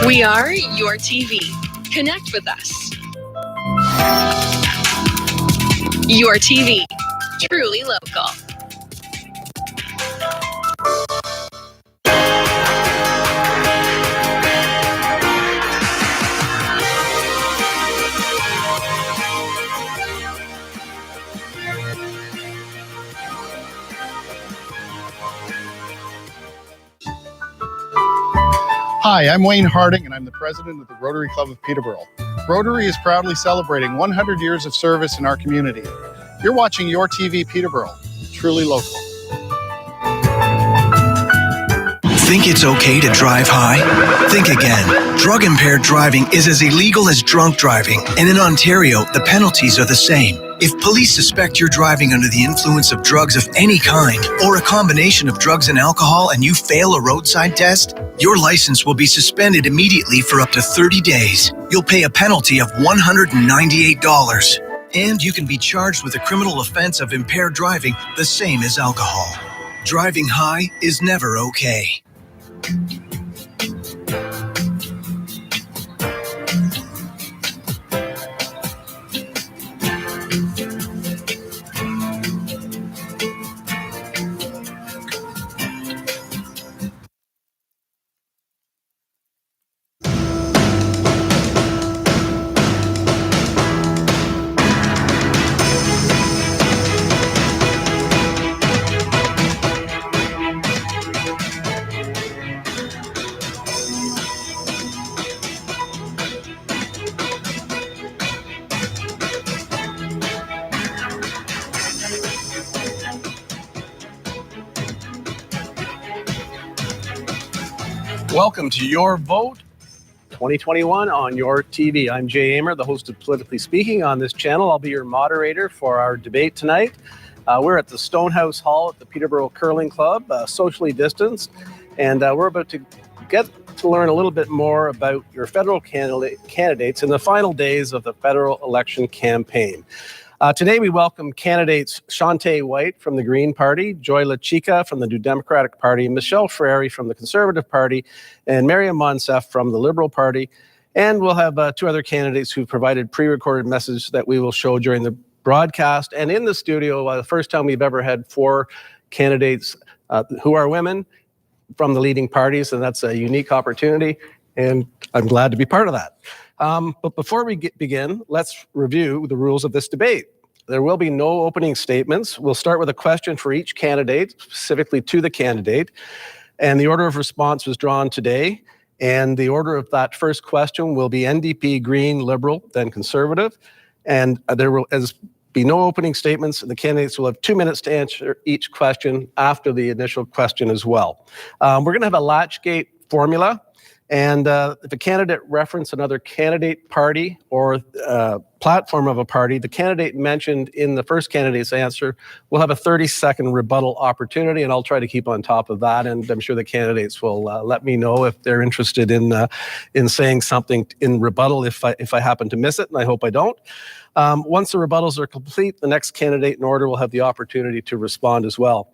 We are your TV. Connect with us. Your TV, truly local. Hi, I'm Wayne Harding, and I'm the president of the Rotary Club of Peterborough. Rotary is proudly celebrating 100 years of service in our community. You're watching Your TV Peterborough, truly local. Think it's okay to drive high? Think again. Drug-impaired driving is as illegal as drunk driving, and in Ontario, the penalties are the same. If police suspect you're driving under the influence of drugs of any kind, or a combination of drugs and alcohol, and you fail a roadside test, your license will be suspended immediately for up to 30 days. You'll pay a penalty of $198. And you can be charged with a criminal offense of impaired driving, the same as alcohol. Driving high is never okay. Welcome to Your Vote 2021 on Your TV. I'm Jay Amer, the host of Politically Speaking on this channel. I'll be your moderator for our debate tonight. We're at the Stonehouse Hall at the Peterborough Curling Club, socially distanced, and we're about to get to learn a little bit more about your federal candidates in the final days of the federal election campaign. Today we welcome candidates Shante White from the Green Party, Joy LaChica from the New Democratic Party, Michelle Frary from the Conservative Party, and Mariam Monsef from the Liberal Party. And we'll have two other candidates who've provided pre-recorded messages that we will show during the broadcast. And in the studio, the first time we've ever had four candidates who are women from the leading parties, and that's a unique opportunity, and I'm glad to be part of that. But before we begin, let's review the rules of this debate. There will be no opening statements. We'll start with a question for each candidate, specifically to the candidate, and the order of response was drawn today, and the order of that first question will be NDP, Green, Liberal, then Conservative, and there will be no opening statements. The candidates will have 2 minutes to answer each question after the initial question as well. We're going to have a Latchgate formula. And if a candidate references another candidate, party, or platform of a party, the candidate mentioned in the first candidate's answer will have a 30-second rebuttal opportunity, and I'll try to keep on top of that. And I'm sure the candidates will let me know if they're interested in saying something in rebuttal if I happen to miss it, and I hope I don't. Once the rebuttals are complete, the next candidate in order will have the opportunity to respond as well.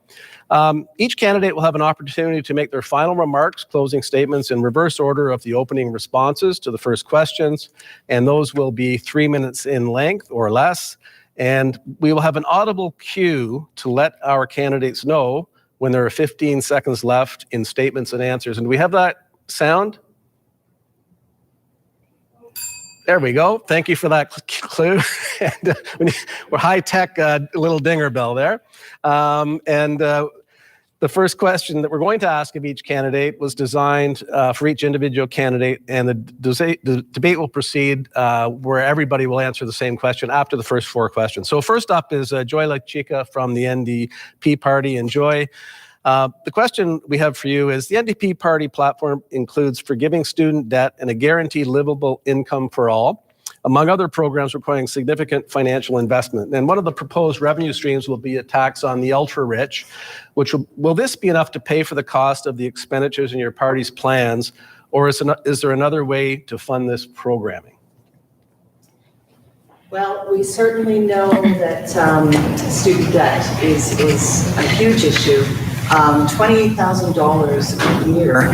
Each candidate will have an opportunity to make their final remarks, closing statements in reverse order of the opening responses to the first questions, and those will be 3 minutes in length or less. And we will have an audible cue to let our candidates know when there are 15 seconds left in statements and answers. And do we have that sound? There we go. Thank you for that clue. And, we're high-tech little dinger bell there. The first question that we're going to ask of each candidate was designed for each individual candidate, and the debate will proceed where everybody will answer the same question after the first four questions. So first up is Joy LaChica from the NDP party. And Joy, the question we have for you is, the NDP party platform includes forgiving student debt and a guaranteed livable income for all, among other programs requiring significant financial investment. And one of the proposed revenue streams will be a tax on the ultra-rich, which will this be enough to pay for the cost of the expenditures in your party's plans, or is there another way to fund this programming? Well, we certainly know that student debt is a huge issue $28,000 a year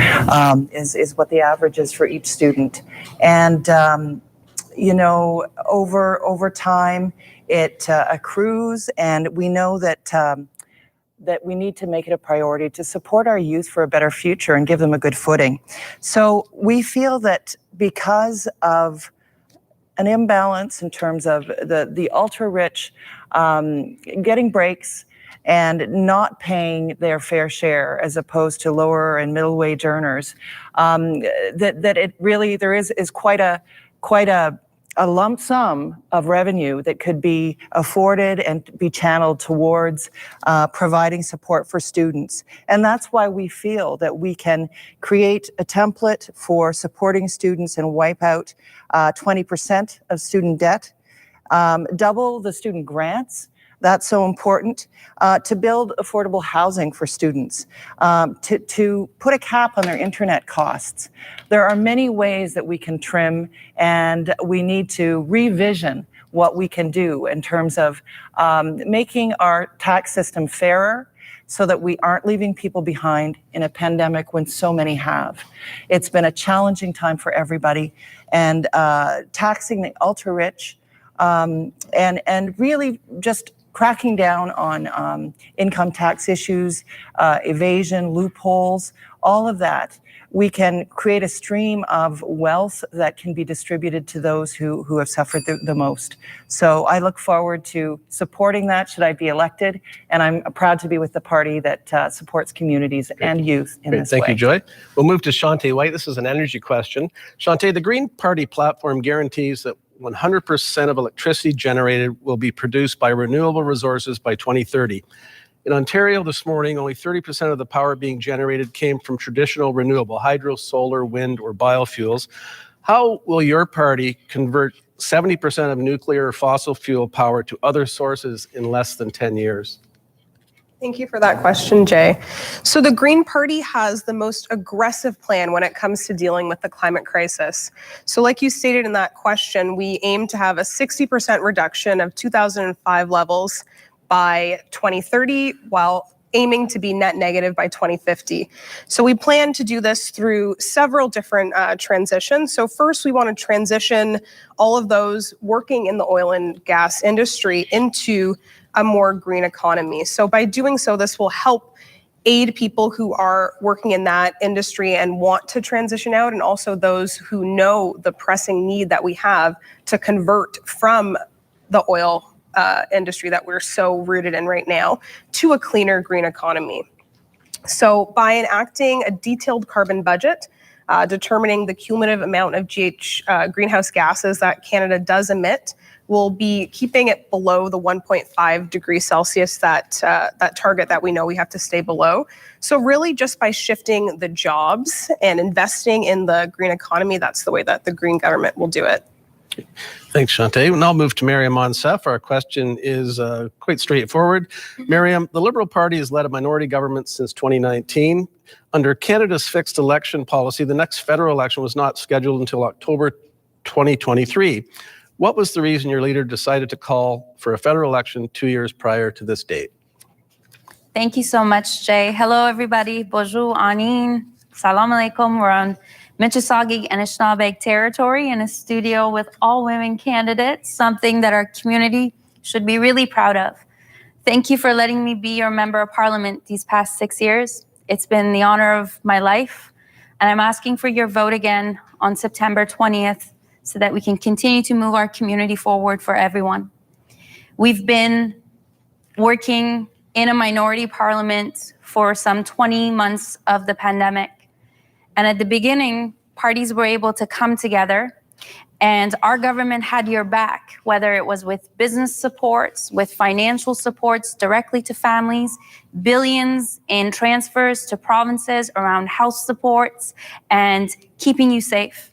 is what the average is for each student. And, over time, it accrues, and we know that we need to make it a priority to support our youth for a better future and give them a good footing. So we feel that because of an imbalance in terms of the ultra-rich getting breaks and not paying their fair share as opposed to lower and middle wage earners, that it really, there is quite a lump sum of revenue that could be afforded and be channeled towards providing support for students. And that's why we feel that we can create a template for supporting students and wipe out 20% of student debt, double the student grants. That's so important, to build affordable housing for students, to put a cap on their internet costs. There are many ways that we can trim, and we need to revision what we can do in terms of making our tax system fairer so that we aren't leaving people behind in a pandemic when so many have. It's been a challenging time for everybody, and taxing the ultra-rich and really just cracking down on income tax issues, evasion, loopholes, all of that. We can create a stream of wealth that can be distributed to those who have suffered the most. So I look forward to supporting that should I be elected, and I'm proud to be with the party that supports communities and youth in this way. Thank you, Joy. We'll move to Shante White. This is an energy question. Shante, the Green Party platform guarantees that 100% of electricity generated will be produced by renewable resources by 2030. In Ontario this morning, only 30% of the power being generated came from traditional renewable hydro, solar, wind, or biofuels. How will your party convert 70% of nuclear or fossil fuel power to other sources in less than 10 years? Thank you for that question, Jay. So the Green Party has the most aggressive plan when it comes to dealing with the climate crisis. So like you stated in that question, we aim to have a 60% reduction of 2005 levels by 2030, while aiming to be net negative by 2050. So we plan to do this through several different transitions. So first, we want to transition all of those working in the oil and gas industry into a more green economy. So by doing so, this will help aid people who are working in that industry and want to transition out, and also those who know the pressing need that we have to convert from the oil industry that we're so rooted in right now to a cleaner green economy. So by enacting a detailed carbon budget, determining the cumulative amount of greenhouse gases that Canada does emit, we'll be keeping it below the 1.5 degrees Celsius that target that we know we have to stay below. So really just by shifting the jobs and investing in the green economy, that's the way that the Green government will do it. Thanks, Shante. And I'll move to Miriam Monsef. Our question is quite straightforward. Miriam, the Liberal Party has led a minority government since 2019. Under Canada's fixed election policy, the next federal election was not scheduled until October 2023. What was the reason your leader decided to call for a federal election 2 years prior to this date? Thank you so much, Jay. Hello, everybody. Bonjour, Anin. Salam alaikum. We're on Mississauga and Anishinaabe territory in a studio with all women candidates, something that our community should be really proud of. Thank you for letting me be your member of parliament these past 6 years. It's been the honor of my life, and I'm asking for your vote again on September 20th so that we can continue to move our community forward for everyone. We've been working in a minority parliament for some 20 months of the pandemic. And at the beginning, parties were able to come together, and our government had your back, whether it was with business supports, with financial supports directly to families, billions in transfers to provinces around health supports, and keeping you safe.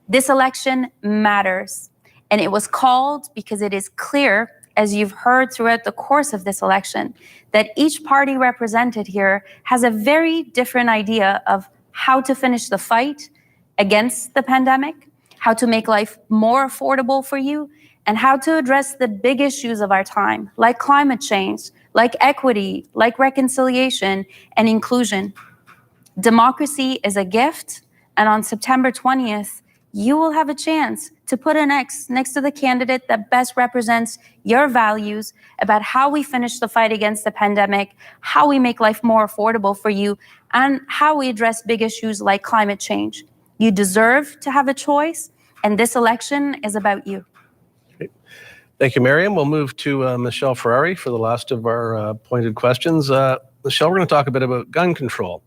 This election matters, and it was called because it is clear, as you've heard throughout the course of this election, that each party represented here has a very different idea of how to finish the fight against the pandemic, how to make life more affordable for you, and how to address the big issues of our time, like climate change, like equity, like reconciliation and inclusion. Democracy is a gift, and on September 20th, you will have a chance to put an X next to the candidate that best represents your values about how we finish the fight against the pandemic, how we make life more affordable for you, and how we address big issues like climate change. You deserve to have a choice, and this election is about you. Great. Thank you, Miriam. We'll move to Michelle Ferrari for the last of our pointed questions. Michelle, we're going to talk a bit about gun control.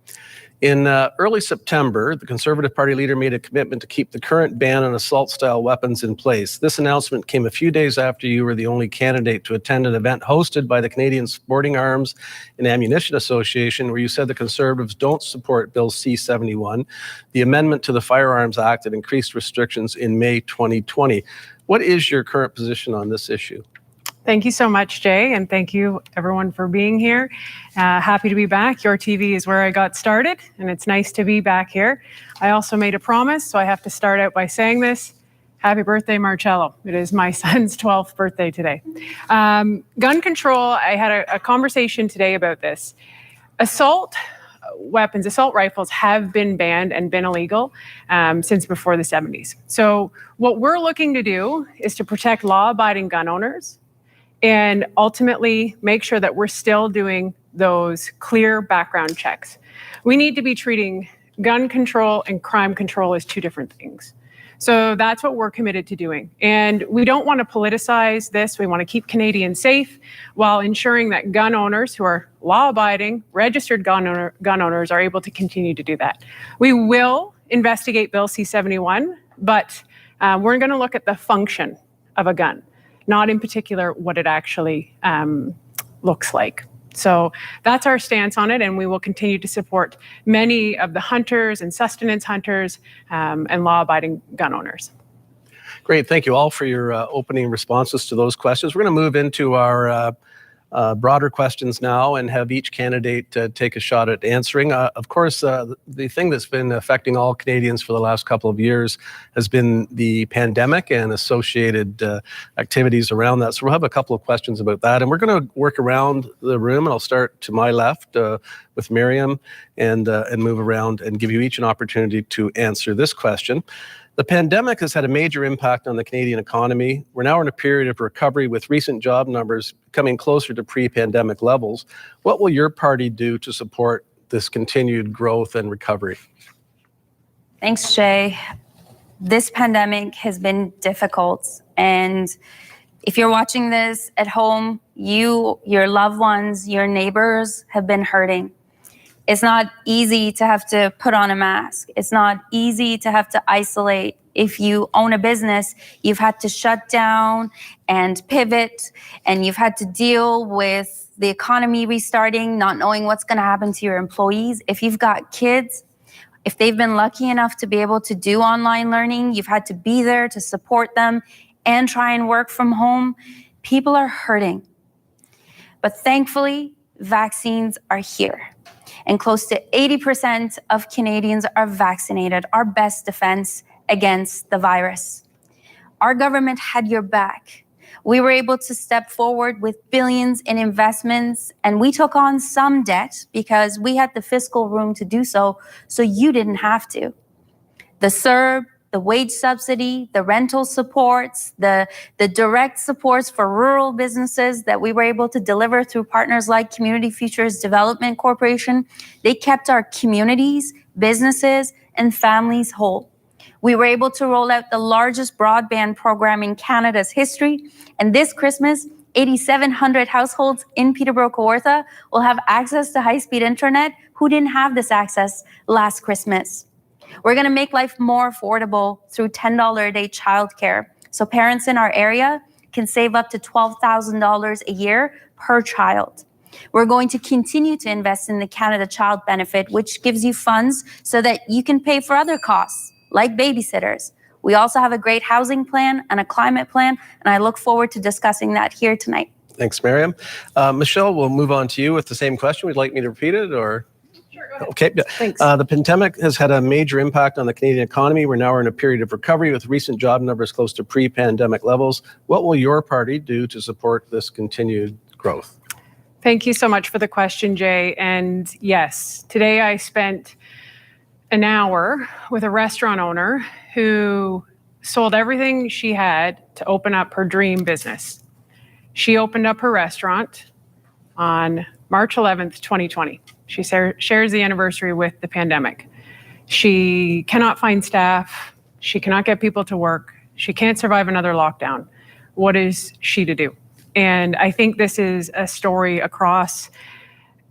In early September, the Conservative Party leader made a commitment to keep the current ban on assault-style weapons in place. This announcement came a few days after you were the only candidate to attend an event hosted by the Canadian Sporting Arms and Ammunition Association, where you said the Conservatives don't support Bill C-71, the amendment to the Firearms Act that increased restrictions in May 2020. What is your current position on this issue? Thank you so much, Jay, and thank you everyone for being here. Happy to be back. Your TV is where I got started, and it's nice to be back here. I also made a promise, so I have to start out by saying this. Happy birthday, Marcello. It is my son's 12th birthday today. Gun control, I had a conversation today about this. Assault weapons, assault rifles have been banned and been illegal since before the 70s. So what we're looking to do is to protect law-abiding gun owners and ultimately make sure that we're still doing those clear background checks. We need to be treating gun control and crime control as two different things. So that's what we're committed to doing. And we don't want to politicize this. We want to keep Canadians safe while ensuring that gun owners who are law-abiding, registered gun owners are able to continue to do that. We will investigate Bill C-71, but we're going to look at the function of a gun, not in particular what it actually looks like. So that's our stance on it, and we will continue to support many of the hunters and sustenance hunters and law-abiding gun owners. Great, thank you all for your opening responses to those questions. We're going to move into our broader questions now and have each candidate take a shot at answering. Of course, the thing that's been affecting all Canadians for the last couple of years has been the pandemic and associated activities around that. So we'll have a couple of questions about that. And we're going to work around the room, and I'll start to my left with Miriam and move around and give you each an opportunity to answer this question. The pandemic has had a major impact on the Canadian economy. We're now in a period of recovery with recent job numbers coming closer to pre-pandemic levels. What will your party do to support this continued growth and recovery? Thanks, Jay. This pandemic has been difficult. And if you're watching this at home, you, your loved ones, your neighbors have been hurting. It's not easy to have to put on a mask. It's not easy to have to isolate. If you own a business, you've had to shut down and pivot, and you've had to deal with the economy restarting, not knowing what's going to happen to your employees. If you've got kids, if they've been lucky enough to be able to do online learning, you've had to be there to support them and try and work from home. People are hurting. But thankfully, vaccines are here. And close to 80% of Canadians are vaccinated, our best defense against the virus. Our government had your back. We were able to step forward with billions in investments, and we took on some debt because we had the fiscal room to do so, so you didn't have to. The CERB, the wage subsidy, the rental supports, the direct supports for rural businesses that we were able to deliver through partners like Community Futures Development Corporation, they kept our communities, businesses, and families whole. We were able to roll out the largest broadband program in Canada's history, and this Christmas, 8,700 households in Peterborough-Kawartha will have access to high-speed internet who didn't have this access last Christmas. We're going to make life more affordable through $10 a day childcare, so parents in our area can save up to $12,000 a year per child. We're going to continue to invest in the Canada Child Benefit, which gives you funds so that you can pay for other costs, like babysitters. We also have a great housing plan and a climate plan, and I look forward to discussing that here tonight. Thanks, Miriam. Michelle, we'll move on to you with the same question. Would you like me to repeat it, or? Okay. Thanks. The pandemic has had a major impact on the Canadian economy. We're now in a period of recovery with recent job numbers close to pre-pandemic levels. What will your party do to support this continued growth? Thank you so much for the question, Jay. And yes, today I spent an hour with a restaurant owner who sold everything she had to open up her dream business. She opened up her restaurant on March 11th, 2020. She shares the anniversary with the pandemic. She cannot find staff. She cannot get people to work. She can't survive another lockdown. What is she to do? And I think this is a story across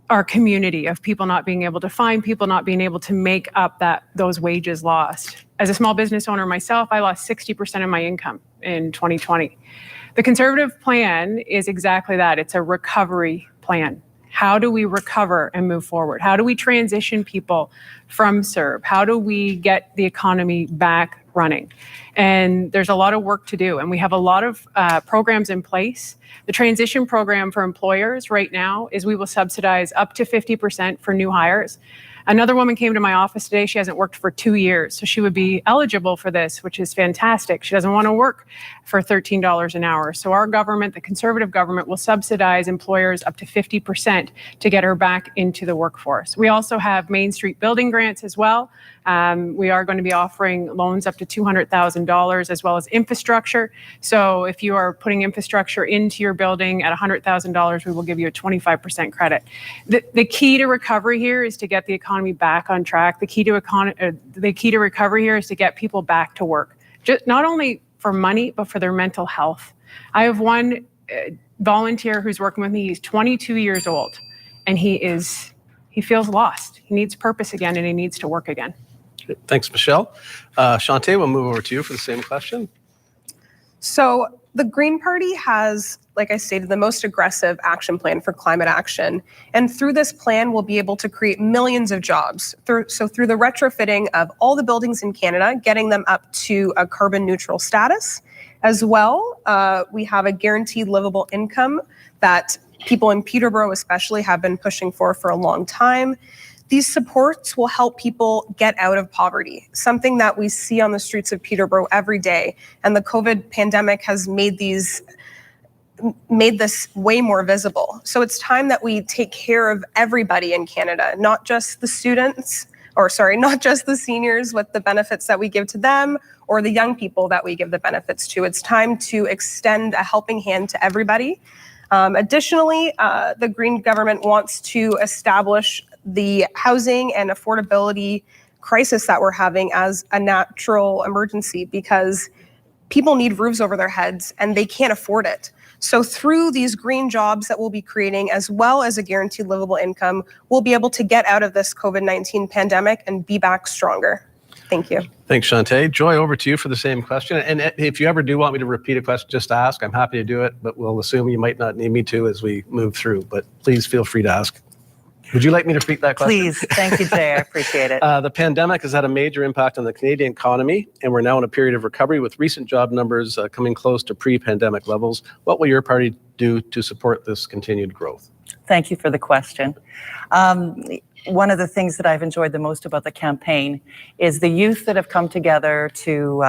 our community of people not being able to find people, not being able to make up those wages lost. As a small business owner myself, I lost 60% of my income in 2020. The Conservative plan is exactly that. It's a recovery plan. How do we recover and move forward? How do we transition people from CERB? How do we get the economy back running? And there's a lot of work to do. And we have a lot of programs in place. The transition program for employers right now is we will subsidize up to 50% for new hires. Another woman came to my office today. She hasn't worked for 2 years, so she would be eligible for this, which is fantastic. She doesn't want to work for $13 an hour. So our government, the Conservative government, will subsidize employers up to 50% to get her back into the workforce. We also have Main Street building grants as well. We are going to be offering loans up to $200,000 as well as infrastructure. So if you are putting infrastructure into your building at $100,000, we will give you a 25% credit. The key to recovery here is to get the economy back on track. The key to recovery here is to get people back to work, just not only for money, but for their mental health. I have one volunteer who's working with me. He's 22 years old, and he feels lost. He needs purpose again, and he needs to work again. Thanks, Michelle. Shante, we'll move over to you for the same question. So the Green Party has, like I stated, the most aggressive action plan for climate action. And through this plan, we'll be able to create millions of jobs. Through the retrofitting of all the buildings in Canada, getting them up to a carbon neutral status. As well, we have a guaranteed livable income that people in Peterborough especially have been pushing for a long time. These supports will help people get out of poverty, something that we see on the streets of Peterborough every day. And the COVID pandemic has made this way more visible. So it's time that we take care of everybody in Canada, not just the seniors with the benefits that we give to them, or the young people that we give the benefits to. It's time to extend a helping hand to everybody. Additionally, the Green government wants to establish the housing and affordability crisis that we're having as a natural emergency, because people need roofs over their heads and they can't afford it. So through these green jobs that we'll be creating, as well as a guaranteed livable income, we'll be able to get out of this COVID-19 pandemic and be back stronger. Thank you. Thanks, Shante. Joy, over to you for the same question. And if you ever do want me to repeat a question, just ask. I'm happy to do it, but we'll assume you might not need me to as we move through. But please feel free to ask. Would you like me to repeat that question? Please. Thank you, Jay. I appreciate it. The pandemic has had a major impact on the Canadian economy, and we're now in a period of recovery with recent job numbers coming close to pre-pandemic levels. What will your party do to support this continued growth? Thank you for the question. One of the things that I've enjoyed the most about the campaign is the youth that have come together to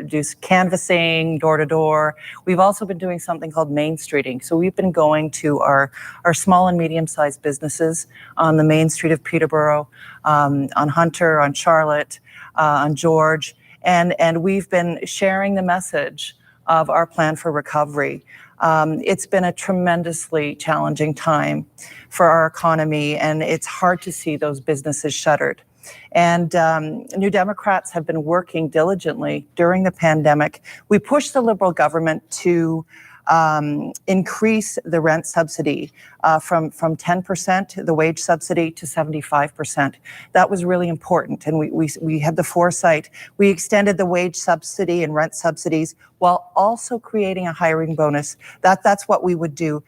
do canvassing door to door. We've also been doing something called Main Streeting. So we've been going to our small and medium-sized businesses on the main street of Peterborough, on Hunter, on Charlotte, on George, and we've been sharing the message of our plan for recovery. It's been a tremendously challenging time for our economy, and it's hard to see those businesses shuttered. And New Democrats have been working diligently during the pandemic. We pushed the Liberal government to increase the rent subsidy from 10%, the wage subsidy, to 75%. That was really important, and we had the foresight. We extended the wage subsidy and rent subsidies while also creating a hiring bonus. That's what we would do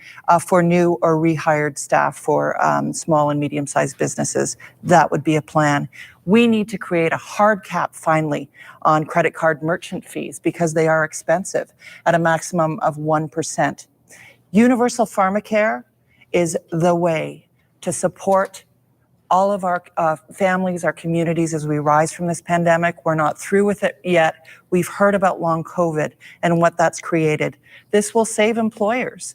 for new or rehired staff for small and medium-sized businesses. That would be a plan. We need to create a hard cap, finally, on credit card merchant fees because they are expensive at a maximum of 1%. Universal pharmacare is the way to support all of our families, our communities, as we rise from this pandemic. We're not through with it yet. We've heard about long COVID and what that's created. This will save employers,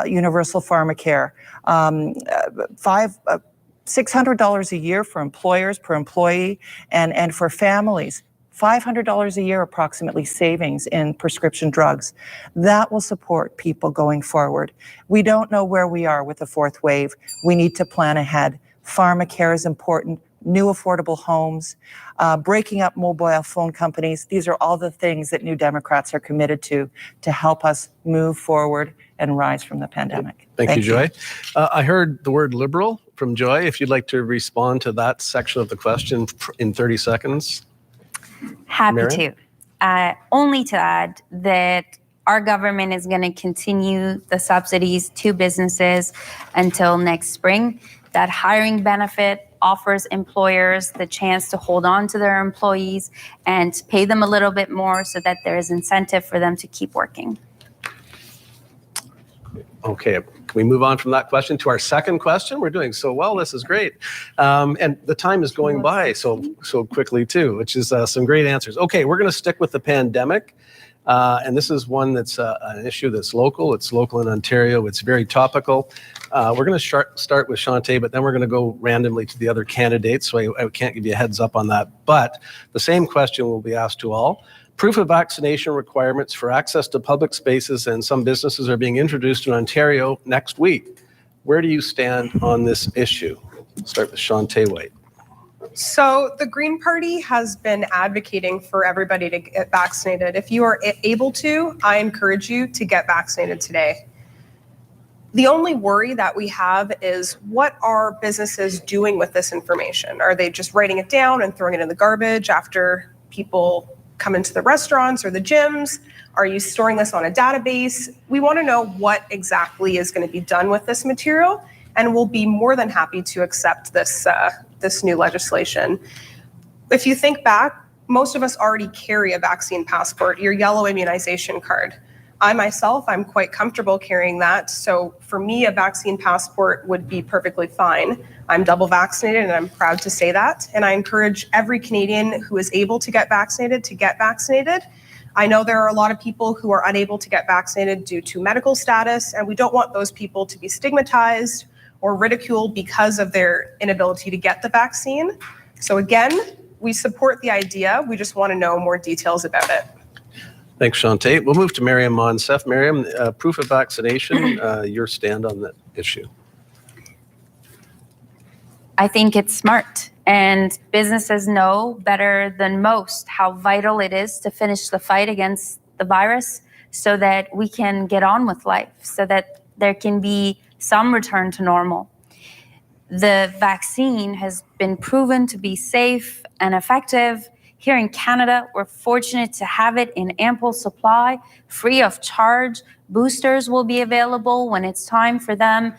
universal pharmacare, $600 a year for employers per employee, and for families, $500 a year approximately savings in prescription drugs. That will support people going forward. We don't know where we are with the fourth wave. We need to plan ahead. Pharmacare is important, new affordable homes, breaking up mobile phone companies. These are all the things that New Democrats are committed to help us move forward and rise from the pandemic. Thank you, Joy. I heard the word liberal from Joy. If you'd like to respond to that section of the question in 30 seconds. Happy Marion? to. Only to add that our government is going to continue the subsidies to businesses until next spring. That hiring benefit offers employers the chance to hold on to their employees and pay them a little bit more so that there is incentive for them to keep working. Okay, can we move on from that question to our second question? We're doing so well. This is great. And the time is going by so quickly too, which is some great answers. Okay, we're going to stick with the pandemic. And this is one that's an issue that's local. It's local in Ontario. It's very topical. We're going to start with Shante, but then we're going to go randomly to the other candidates. So I can't give you a heads up on that. But the same question will be asked to all. Proof of vaccination requirements for access to public spaces and some businesses are being introduced in Ontario next week. Where do you stand on this issue? Start with Shante White. So the Green Party has been advocating for everybody to get vaccinated. If you are able to, I encourage you to get vaccinated today. The only worry that we have is, what are businesses doing with this information? Are they just writing it down and throwing it in the garbage after people come into the restaurants or the gyms? Are you storing this on a database? We want to know what exactly is going to be done with this material, and we'll be more than happy to accept this new legislation. If you think back, most of us already carry a vaccine passport, your yellow immunization card. I myself, I'm quite comfortable carrying that. So for me, a vaccine passport would be perfectly fine. I'm double vaccinated and I'm proud to say that. And I encourage every Canadian who is able to get vaccinated to get vaccinated. I know there are a lot of people who are unable to get vaccinated due to medical status, and we don't want those people to be stigmatized or ridiculed because of their inability to get the vaccine. So again, we support the idea. We just want to know more details about it. Thanks, Shante. We'll move to Miriam Monsef. Miriam, proof of vaccination, your stand on that issue. I think it's smart, and businesses know better than most how vital it is to finish the fight against the virus so that we can get on with life, so that there can be some return to normal. The vaccine has been proven to be safe and effective. Here in Canada, we're fortunate to have it in ample supply, free of charge. Boosters will be available when it's time for them.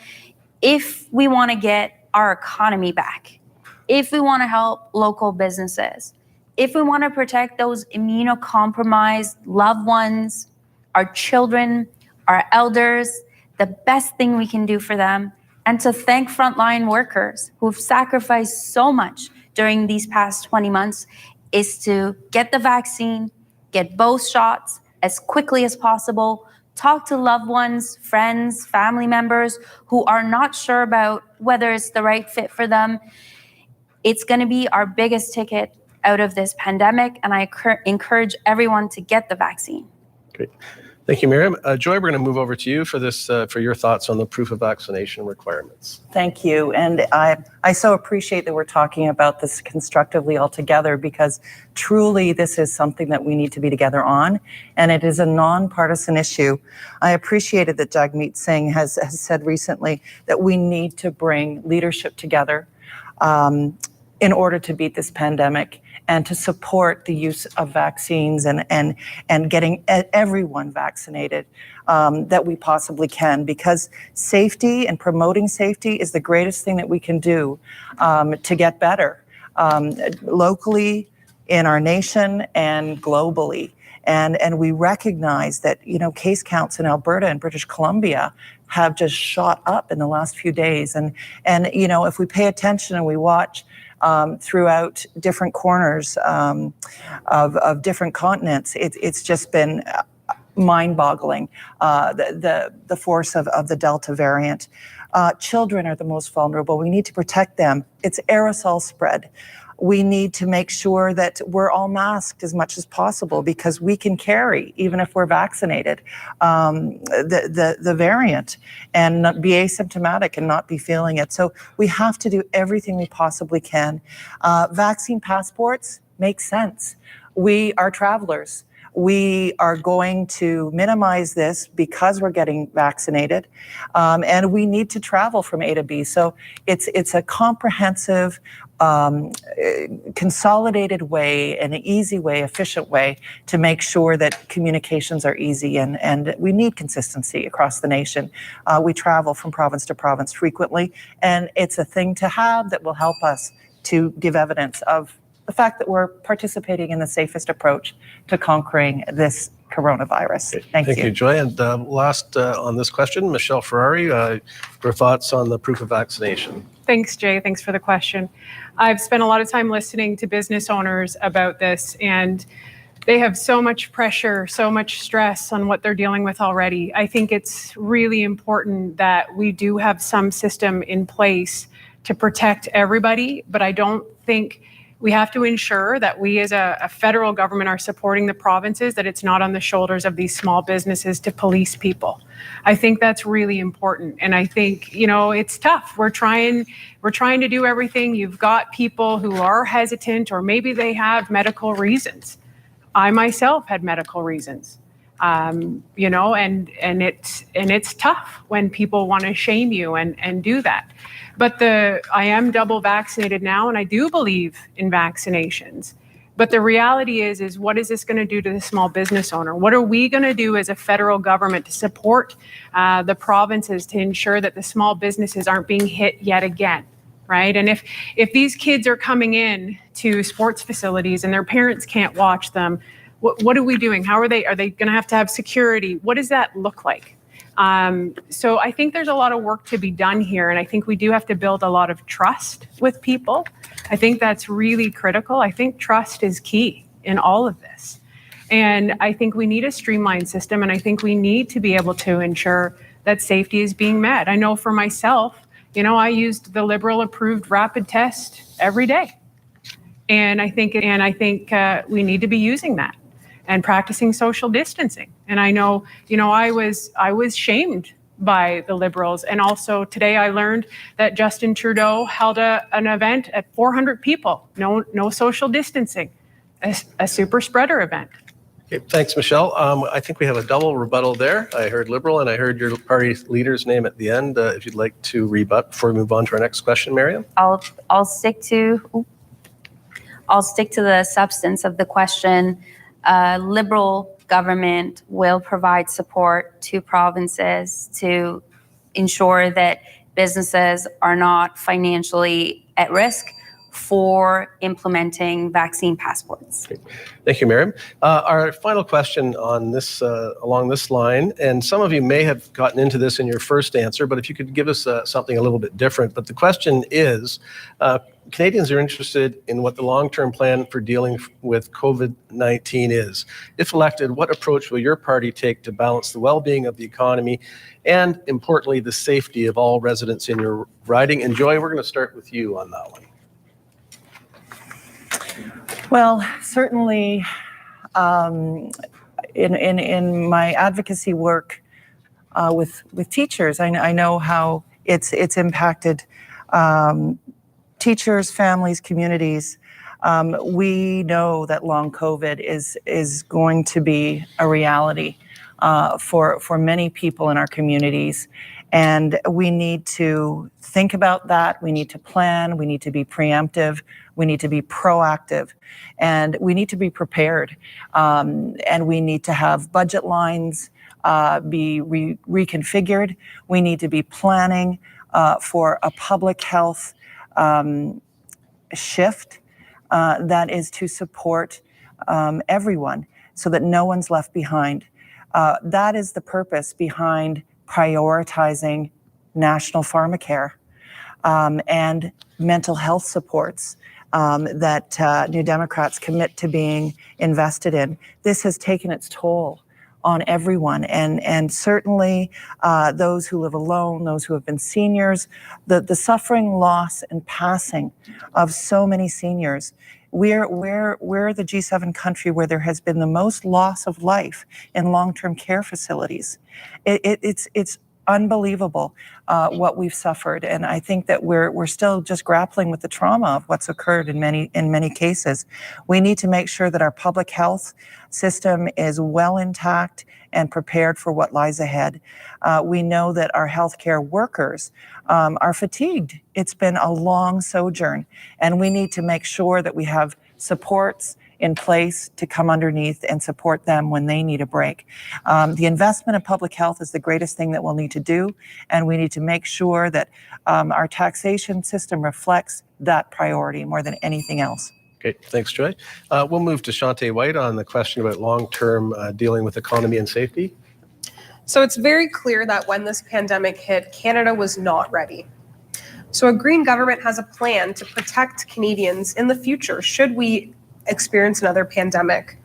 If we want to get our economy back, if we want to help local businesses, if we want to protect those immunocompromised loved ones, our children, our elders, the best thing we can do for them, and to thank frontline workers who've sacrificed so much during these past 20 months, is to get the vaccine, get both shots as quickly as possible, talk to loved ones, friends, family members who are not sure about whether it's the right fit for them. It's going to be our biggest ticket out of this pandemic, and I encourage everyone to get the vaccine. Great. Thank you, Miriam. Joy, we're going to move over to you for this, for your thoughts on the proof of vaccination requirements. Thank you. And I so appreciate that we're talking about this constructively all together, because truly this is something that we need to be together on, and it is a nonpartisan issue. I appreciated that Jagmeet Singh has said recently that we need to bring leadership together in order to beat this pandemic and to support the use of vaccines and getting everyone vaccinated that we possibly can, because safety and promoting safety is the greatest thing that we can do to get better locally, in our nation, and globally. And we recognize that, case counts in Alberta and British Columbia have just shot up in the last few days. And you know, if we pay attention and we watch throughout different corners of different continents, it's just been mind-boggling, the force of the Delta variant. Children are the most vulnerable. We need to protect them. It's aerosol spread. We need to make sure that we're all masked as much as possible, because we can carry, even if we're vaccinated, the variant and not be asymptomatic and not be feeling it. So we have to do everything we possibly can. Vaccine passports make sense. We are travelers. We are going to minimize this because we're getting vaccinated, and we need to travel from A to B. So it's a comprehensive, consolidated way, an easy way, efficient way to make sure that communications are easy, and we need consistency across the nation. We travel from province to province frequently, and it's a thing to have that will help us to give evidence of the fact that we're participating in the safest approach to conquering this coronavirus. Thank you. Thank you, Joy. And last on this question, Michelle Ferrari, your thoughts on the proof of vaccination? Thanks, Jay. Thanks for the question. I've spent a lot of time listening to business owners about this, and they have so much pressure, so much stress on what they're dealing with already. I think it's really important that we do have some system in place to protect everybody, but I don't think we have to ensure that we as a federal government are supporting the provinces, that it's not on the shoulders of these small businesses to police people. I think that's really important. And I think, you know, it's tough. We're trying to do everything. You've got people who are hesitant, or maybe they have medical reasons. I myself had medical reasons. You know, and it's tough when people want to shame you and do that. But I am double vaccinated now, and I do believe in vaccinations. But the reality is what is this going to do to the small business owner? What are we going to do as a federal government to support the provinces to ensure that the small businesses aren't being hit yet again? Right? And if these kids are coming in to sports facilities and their parents can't watch them, what are we doing? How are they going to have security? What does that look like? So I think there's a lot of work to be done here, and I think we do have to build a lot of trust with people. I think that's really critical. I think trust is key in all of this. And I think we need a streamlined system, and I think we need to be able to ensure that safety is being met. I know for myself, you know, I used the Liberal approved rapid test every day. And I think we need to be using that and practicing social distancing. And I know, you know, I was shamed by the Liberals. And also today I learned that Justin Trudeau held an event at 400 people, no social distancing, a super spreader event. Okay, thanks, Michelle. I think we have a double rebuttal there. I heard Liberal and I heard your party leader's name at the end. If you'd like to rebut before we move on to our next question, Miriam. I'll stick to the substance of the question. Liberal government will provide support to provinces to ensure that businesses are not financially at risk for implementing vaccine passports. Great. Thank you, Miriam. Our final question on this, along this line, and some of you may have gotten into this in your first answer, but if you could give us something a little bit different. But the question is, Canadians are interested in what the long-term plan for dealing with COVID-19 is. If elected, what approach will your party take to balance the well-being of the economy and, importantly, the safety of all residents in your riding? And Joy, we're going to start with you on that one. Well, certainly in my advocacy work with teachers, I know how it's impacted teachers, families, communities. We know that long COVID is going to be a reality for many people in our communities. And we need to think about that. We need to plan. We need to be preemptive. We need to be proactive. And we need to be prepared. And we need to have budget lines be reconfigured. We need to be planning for a public health shift that is to support everyone so that no one's left behind. That is the purpose behind prioritizing national pharmacare and mental health supports that New Democrats commit to being invested in. This has taken its toll on everyone, and certainly those who live alone, those who have been seniors, the suffering, loss, and passing of so many seniors. We're the G7 country where there has been the most loss of life in long-term care facilities. It's unbelievable what we've suffered, and I think that we're still just grappling with the trauma of what's occurred in many cases. We need to make sure that our public health system is well intact and prepared for what lies ahead. We know that our healthcare workers are fatigued. It's been a long sojourn, and we need to make sure that we have supports in place to come underneath and support them when they need a break. The investment in public health is the greatest thing that we'll need to do, and we need to make sure that our taxation system reflects that priority more than anything else. Okay, thanks, Joy. We'll move to Shante White on the question about long-term dealing with economy and safety. So it's very clear that when this pandemic hit, Canada was not ready. So a Green government has a plan to protect Canadians in the future should we experience another pandemic.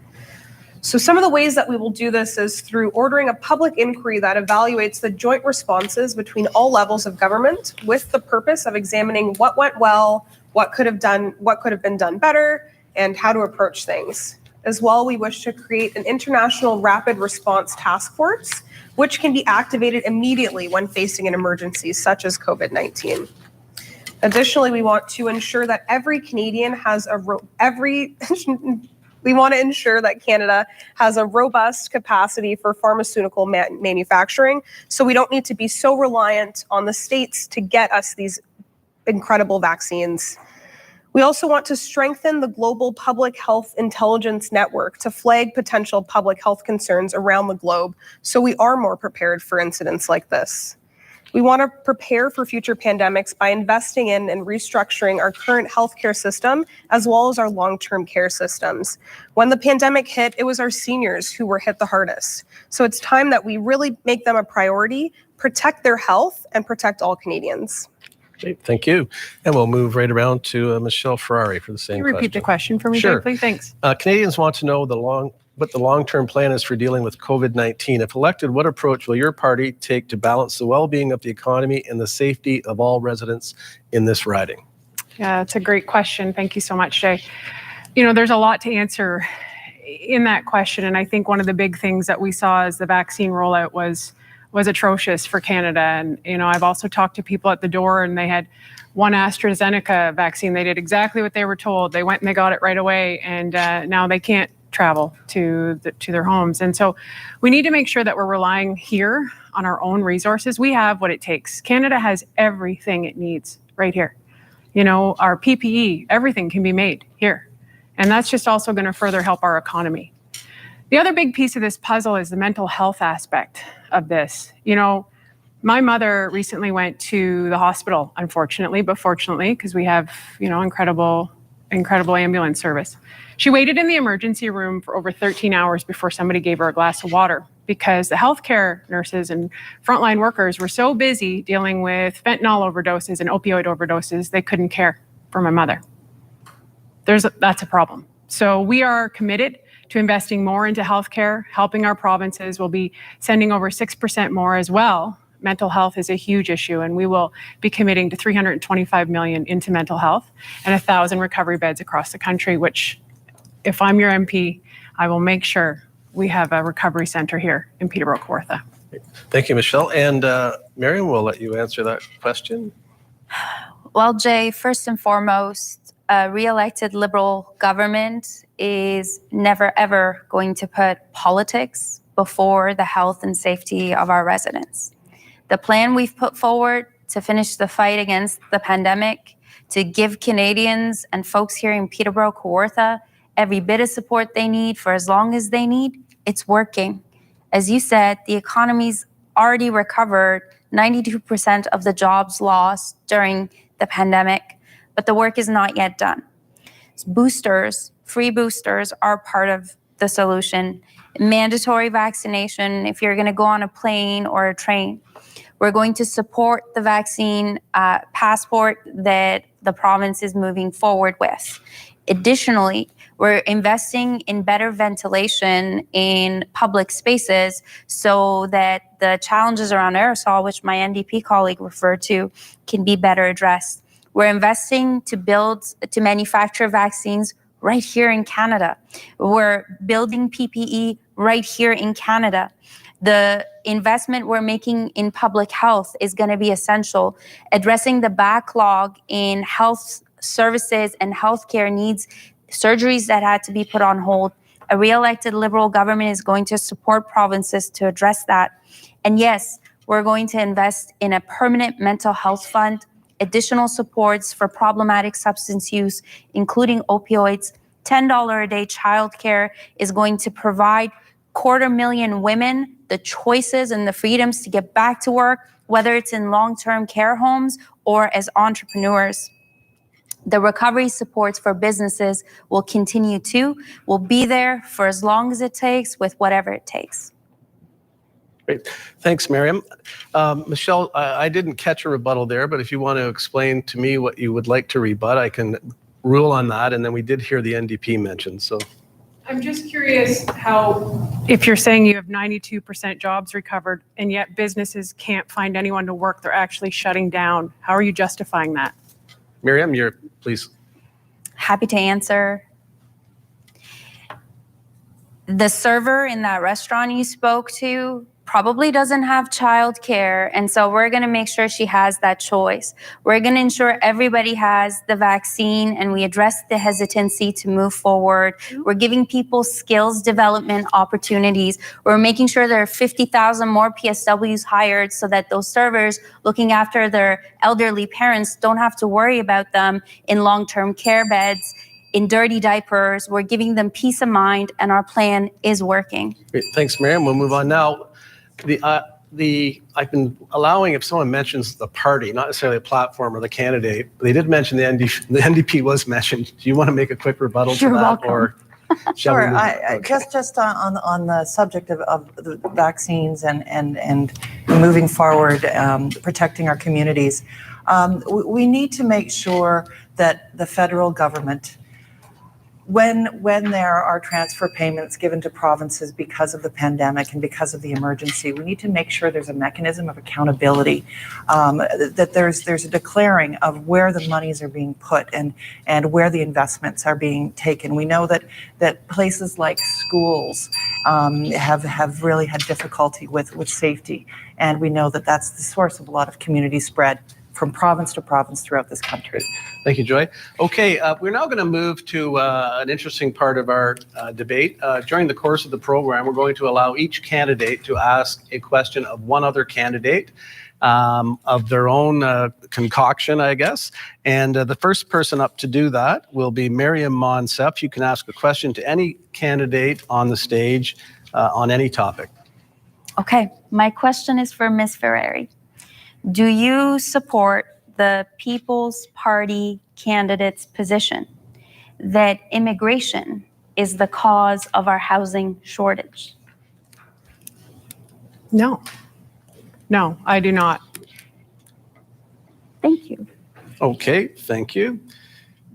So some of the ways that we will do this is through ordering a public inquiry that evaluates the joint responses between all levels of government with the purpose of examining what went well, what could have been done better, and how to approach things. As well, we wish to create an international rapid response task force, which can be activated immediately when facing an emergency such as COVID-19. Additionally, we want to ensure that every Canadian has we want to ensure that Canada has a robust capacity for pharmaceutical manufacturing, so we don't need to be so reliant on the states to get us these incredible vaccines. We also want to strengthen the global public health intelligence network to flag potential public health concerns around the globe, so we are more prepared for incidents like this. We want to prepare for future pandemics by investing in and restructuring our current healthcare system, as well as our long-term care systems. When the pandemic hit, it was our seniors who were hit the hardest. So it's time that we really make them a priority, protect their health, and protect all Canadians. Okay, thank you. And we'll move right around to Michelle Ferrari for the same Can you repeat the question for me, Sure. please? Thanks. Canadians want to know what the long-term plan is for dealing with COVID-19. If elected, what approach will your party take to balance the well-being of the economy and the safety of all residents in this riding? Yeah, that's a great question. Thank you so much, Jay. There's a lot to answer in that question, and I think one of the big things that we saw as the vaccine rollout was atrocious for Canada. And, I've also talked to people at the door, and they had one AstraZeneca vaccine. They did exactly what they were told. They went and they got it right away, and now they can't travel to their homes. And so we need to make sure that we're relying here on our own resources. We have what it takes. Canada has everything it needs right here. Our PPE, everything can be made here. And that's just also going to further help our economy. The other big piece of this puzzle is the mental health aspect of this. My mother recently went to the hospital, unfortunately, but fortunately, because we have, incredible ambulance service. She waited in the emergency room for over 13 hours before somebody gave her a glass of water because the healthcare nurses and frontline workers were so busy dealing with fentanyl overdoses and opioid overdoses, they couldn't care for my mother. That's a problem. So we are committed to investing more into healthcare, helping our provinces. We'll be sending over 6% more as well. Mental health is a huge issue, and we will be committing to $325 million into mental health and 1,000 recovery beds across the country, which, if I'm your MP, I will make sure we have a recovery center here in Peterborough-Kawartha. Thank you, Michelle. And Miriam, we'll let you answer that question. Well, Jay, first and foremost, a re-elected Liberal government is never, ever going to put politics before the health and safety of our residents. The plan we've put forward to finish the fight against the pandemic, to give Canadians and folks here in Peterborough-Kawartha every bit of support they need for as long as they need, it's working. As you said, the economy's already recovered 92% of the jobs lost during the pandemic, but the work is not yet done. Boosters, free boosters, are part of the solution. Mandatory vaccination if you're going to go on a plane or a train. We're going to support the vaccine passport that the province is moving forward with. Additionally, we're investing in better ventilation in public spaces so that the challenges around aerosol, which my NDP colleague referred to, can be better addressed. We're investing to manufacture vaccines right here in Canada. We're building PPE right here in Canada. The investment we're making in public health is going to be essential. Addressing the backlog in health services and healthcare needs, surgeries that had to be put on hold. A re-elected Liberal government is going to support provinces to address that. And yes, we're going to invest in a permanent mental health fund, additional supports for problematic substance use, including opioids. $10 a day childcare is going to provide 250,000 women the choices and the freedoms to get back to work, whether it's in long-term care homes or as entrepreneurs. The recovery supports for businesses will continue to. We'll be there for as long as it takes with whatever it takes. Great. Thanks, Miriam. Michelle, I didn't catch a rebuttal there, but if you want to explain to me what you would like to rebut, I can rule on that. And then we did hear the NDP mentioned. So I'm just curious how, if you're saying you have 92% jobs recovered and yet businesses can't find anyone to work, they're actually shutting down. How are you justifying that? Miriam, please. Happy to answer. The server in that restaurant you spoke to probably doesn't have childcare, and so we're going to make sure she has that choice. We're going to ensure everybody has the vaccine, and we address the hesitancy to move forward. We're giving people skills development opportunities. We're making sure there are 50,000 more PSWs hired so that those servers looking after their elderly parents don't have to worry about them in long-term care beds, in dirty diapers. We're giving them peace of mind, and our plan is working. Great. Thanks, Miriam. We'll move on now. I've been allowing, if someone mentions the party, not necessarily a platform or the candidate, but they did mention the NDP was mentioned. Do you want to make a quick rebuttal to that? Welcome. Or Sure. Just on the subject of the vaccines and moving forward, protecting our communities, we need to make sure that the federal government, when there are transfer payments given to provinces because of the pandemic and because of the emergency, we need to make sure there's a mechanism of accountability, that there's a declaring of where the monies are being put and where the investments are being taken. We know that places like schools have really had difficulty with safety, and we know that that's the source of a lot of community spread from province to province throughout this country. Thank you, Joy. Okay, we're now going to move to an interesting part of our debate. During the course of the program, we're going to allow each candidate to ask a question of one other candidate of their own concoction, I guess. And the first person up to do that will be Miriam Monsef. You can ask a question to any candidate on the stage on any topic. Okay, my question is for Ms. Ferrari. Do you support the People's Party candidate's position that immigration is the cause of our housing shortage? No, I do not. Thank you. Okay, thank you.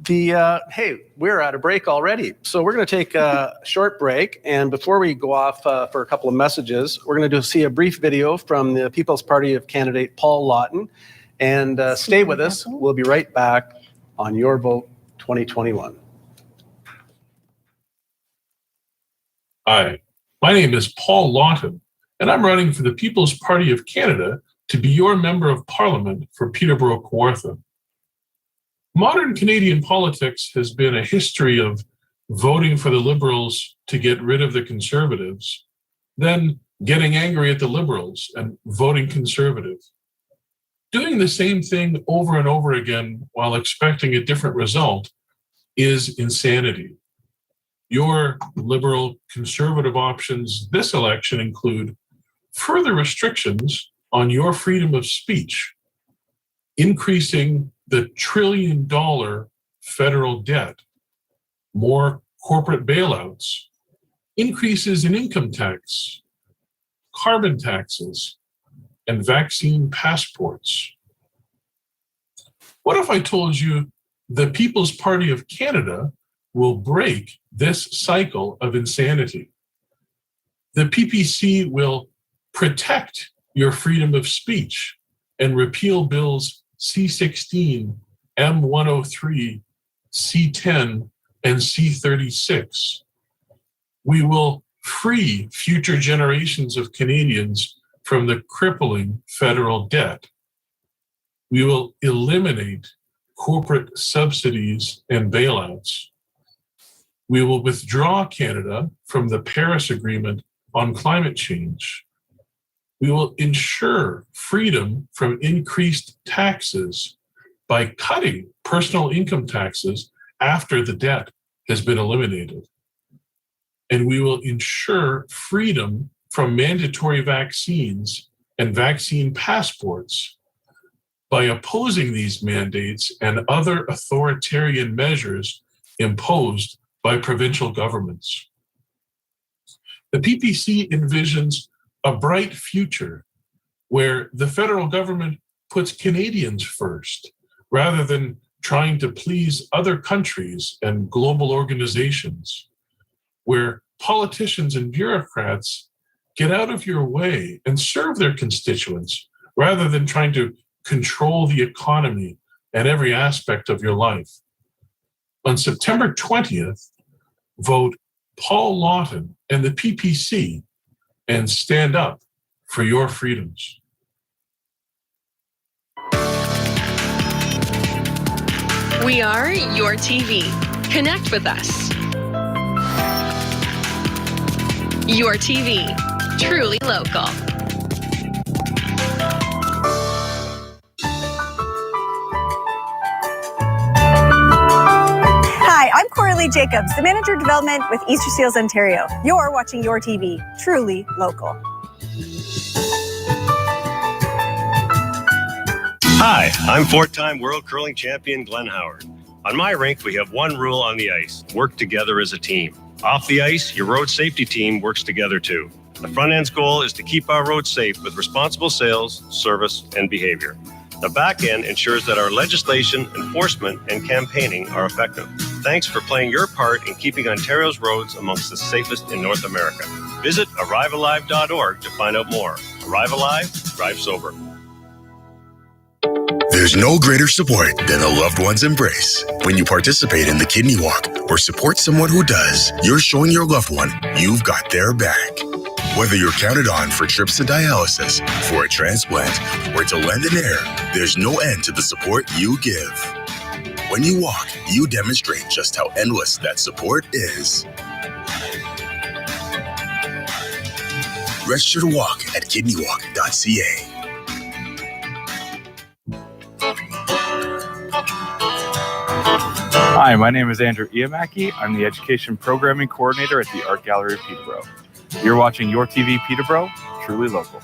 Hey, we're at a break already. So we're going to take a short break. And before we go off for a couple of messages, we're going to see a brief video from the People's Party of candidate Paul Lawton. And stay with us. We'll be right back on Your Vote 2021. Hi, my name is Paul Lawton, and I'm running for the People's Party of Canada to be your Member of Parliament for Peterborough-Kawartha. Modern Canadian politics has been a history of voting for the Liberals to get rid of the Conservatives, then getting angry at the Liberals and voting Conservative. Doing the same thing over and over again while expecting a different result is insanity. Your Liberal Conservative options this election include further restrictions on your freedom of speech, increasing the $1 trillion federal debt, more corporate bailouts, increases in income tax, carbon taxes, and vaccine passports. What if I told you the People's Party of Canada will break this cycle of insanity? The PPC will protect your freedom of speech and repeal bills C-16, M-103, C-10, and C-36. We will free future generations of Canadians from the crippling federal debt. We will eliminate corporate subsidies and bailouts. We will withdraw Canada from the Paris Agreement on climate change. We will ensure freedom from increased taxes by cutting personal income taxes after the debt has been eliminated. And we will ensure freedom from mandatory vaccines and vaccine passports by opposing these mandates and other authoritarian measures imposed by provincial governments. The PPC envisions a bright future where the federal government puts Canadians first, rather than trying to please other countries and global organizations, where politicians and bureaucrats get out of your way and serve their constituents, rather than trying to control the economy and every aspect of your life. On September 20th, vote Paul Lawton and the PPC and stand up for your freedoms. We are your TV. Connect with us. Your TV, truly local. Hi, I'm Coralie Jacobs, the Manager of Development with Easter Seals Ontario. You're watching Your TV, truly local. Hi, I'm four-time world curling champion Glenn Howard. On my rink, we have one rule on the ice: work together as a team. Off the ice, your road safety team works together too. The front end's goal is to keep our roads safe with responsible sales, service, and behavior. The back end ensures that our legislation, enforcement, and campaigning are effective. Thanks for playing your part in keeping Ontario's roads amongst the safest in North America. Visit arrivealive.org to find out more. Arrive Alive, drive sober. There's no greater support than a loved one's embrace. When you participate in the Kidney Walk or support someone who does, you're showing your loved one you've got their back. Whether you're counted on for trips to dialysis, for a transplant, or to lend an ear, there's no end to the support you give. When you walk, you demonstrate just how endless that support is. Register to walk at kidneywalk.ca. Hi, my name is Andrew Iamaki. I'm the Education Programming Coordinator at the Art Gallery of Peterborough. You're watching Your TV Peterborough, truly local.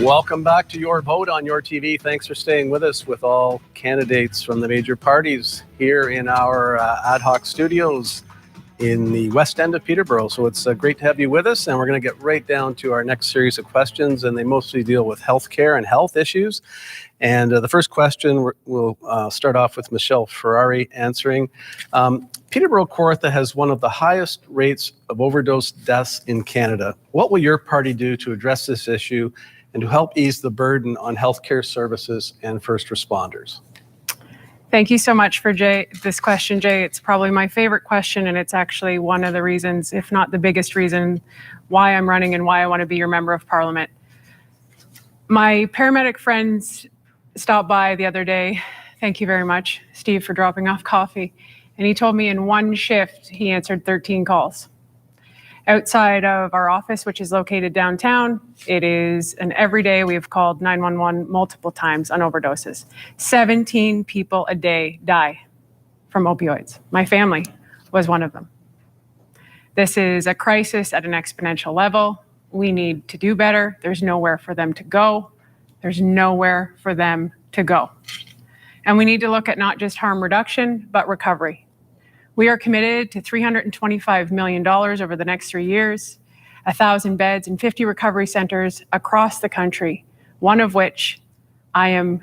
Welcome back to Your Vote on Your TV. Thanks for staying with us with all candidates from the major parties here in our ad hoc studios in the west end of Peterborough. So it's great to have you with us, and we're going to get right down to our next series of questions, and they mostly deal with healthcare and health issues. And the first question, we'll start off with Michelle Ferrari answering. Peterborough-Kawartha has one of the highest rates of overdose deaths in Canada. What will your party do to address this issue and to help ease the burden on healthcare services and first responders? Thank you so much for this question, Jay. It's probably my favorite question, and it's actually one of the reasons, if not the biggest reason, why I'm running and why I want to be your member of parliament. My paramedic friends stopped by the other day. Thank you very much, Steve, for dropping off coffee. And he told me in one shift, he answered 13 calls. Outside of our office, which is located downtown, it is an everyday. We have called 911 multiple times on overdoses. 17 people a day die from opioids. My family was one of them. This is a crisis at an exponential level. We need to do better. There's nowhere for them to go. There's nowhere for them to go. And we need to look at not just harm reduction, but recovery. We are committed to $325 million over the next 3 years, 1,000 beds and 50 recovery centers across the country, one of which I am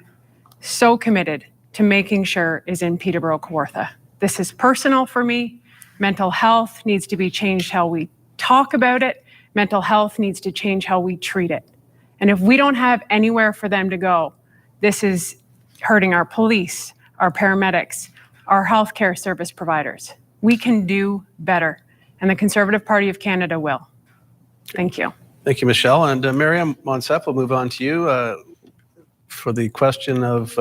so committed to making sure is in Peterborough-Kawartha. This is personal for me. Mental health needs to be changed how we talk about it. Mental health needs to change how we treat it. And if we don't have anywhere for them to go, this is hurting our police, our paramedics, our healthcare service providers. We can do better, and the Conservative Party of Canada will. Thank you. Thank you, Michelle. And Miriam Monsef, we'll move on to you for the question of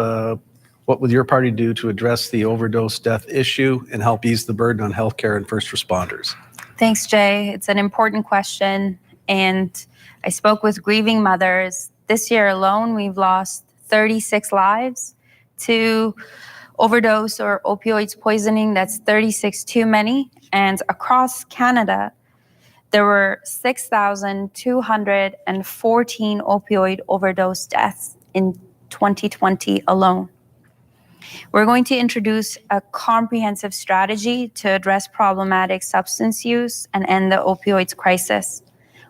what would your party do to address the overdose death issue and help ease the burden on healthcare and first responders? Thanks, Jay. It's an important question, and I spoke with grieving mothers. This year alone, we've lost 36 lives to overdose or opioids poisoning. That's 36 too many. And across Canada, there were 6,214 opioid overdose deaths in 2020 alone. We're going to introduce a comprehensive strategy to address problematic substance use and end the opioids crisis.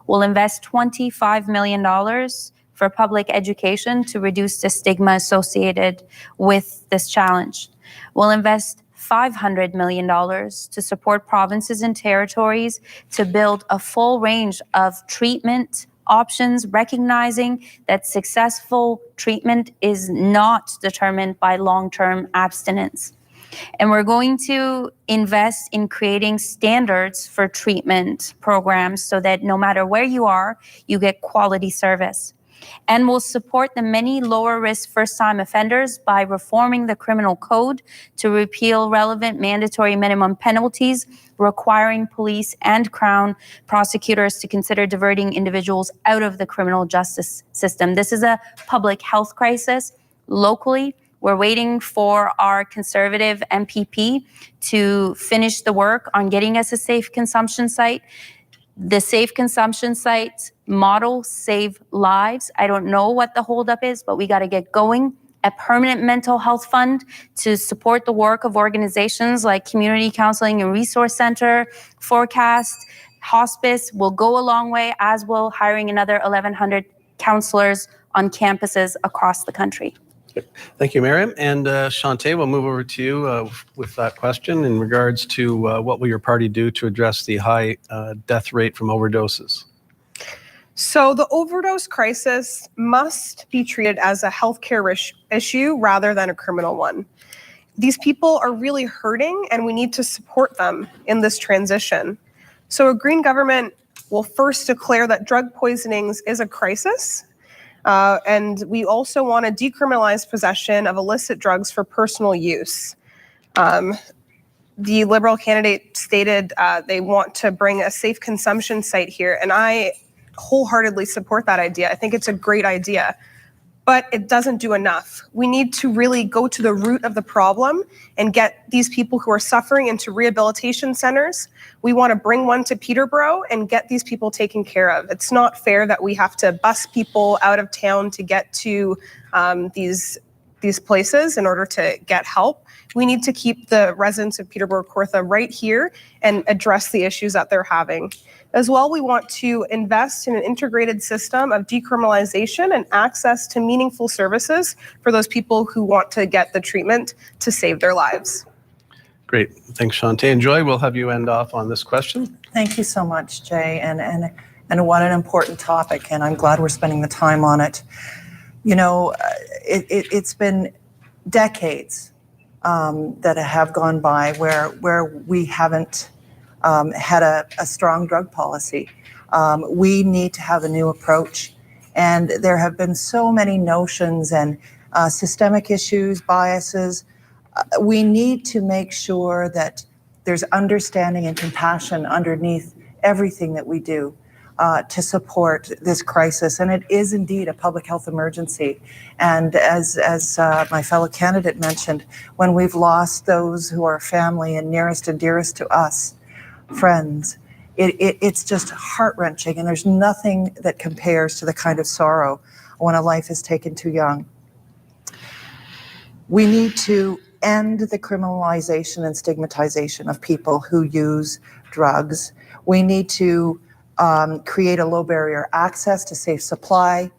We'll invest $25 million for public education to reduce the stigma associated with this challenge. We'll invest $500 million to support provinces and territories to build a full range of treatment options, recognizing that successful treatment is not determined by long-term abstinence. And we're going to invest in creating standards for treatment programs so that no matter where you are, you get quality service. And we'll support the many lower-risk first-time offenders by reforming the criminal code to repeal relevant mandatory minimum penalties, requiring police and Crown prosecutors to consider diverting individuals out of the criminal justice system. This is a public health crisis locally. We're waiting for our Conservative MPP to finish the work on getting us a safe consumption site. The safe consumption site model save lives. I don't know what the holdup is, but we got to get going. A permanent mental health fund to support the work of organizations like Community Counseling and Resource Center, Forecast, Hospice will go a long way, as will hiring another 1,100 counselors on campuses across the country. Thank you, Miriam. And Shantae, we'll move over to you with that question in regards to what will your party do to address the high death rate from overdoses? So the overdose crisis must be treated as a healthcare issue rather than a criminal one. These people are really hurting, and we need to support them in this transition. So a Green government will first declare that drug poisonings is a crisis. And we also want to decriminalize possession of illicit drugs for personal use. The Liberal candidate stated they want to bring a safe consumption site here, and I wholeheartedly support that idea. I think it's a great idea, but it doesn't do enough. We need to really go to the root of the problem and get these people who are suffering into rehabilitation centers. We want to bring one to Peterborough and get these people taken care of. It's not fair that we have to bus people out of town to get to these places in order to get help. We need to keep the residents of Peterborough-Kawartha right here and address the issues that they're having. As well, we want to invest in an integrated system of decriminalization and access to meaningful services for those people who want to get the treatment to save their lives. Great. Thanks, Shantae. And Joy, we'll have you end off on this question. Thank you so much, Jay. And what an important topic, and I'm glad we're spending the time on it. You know, it's been decades that have gone by where we haven't had a strong drug policy. We need to have a new approach. And there have been so many notions and systemic issues, biases. We need to make sure that there's understanding and compassion underneath everything that we do to support this crisis. And it is indeed a public health emergency. And as my fellow candidate mentioned, when we've lost those who are family and nearest and dearest to us, friends, it's just heart-wrenching, and there's nothing that compares to the kind of sorrow when a life is taken too young. We need to end the criminalization and stigmatization of people who use drugs. We need to create a low barrier access to safe supply.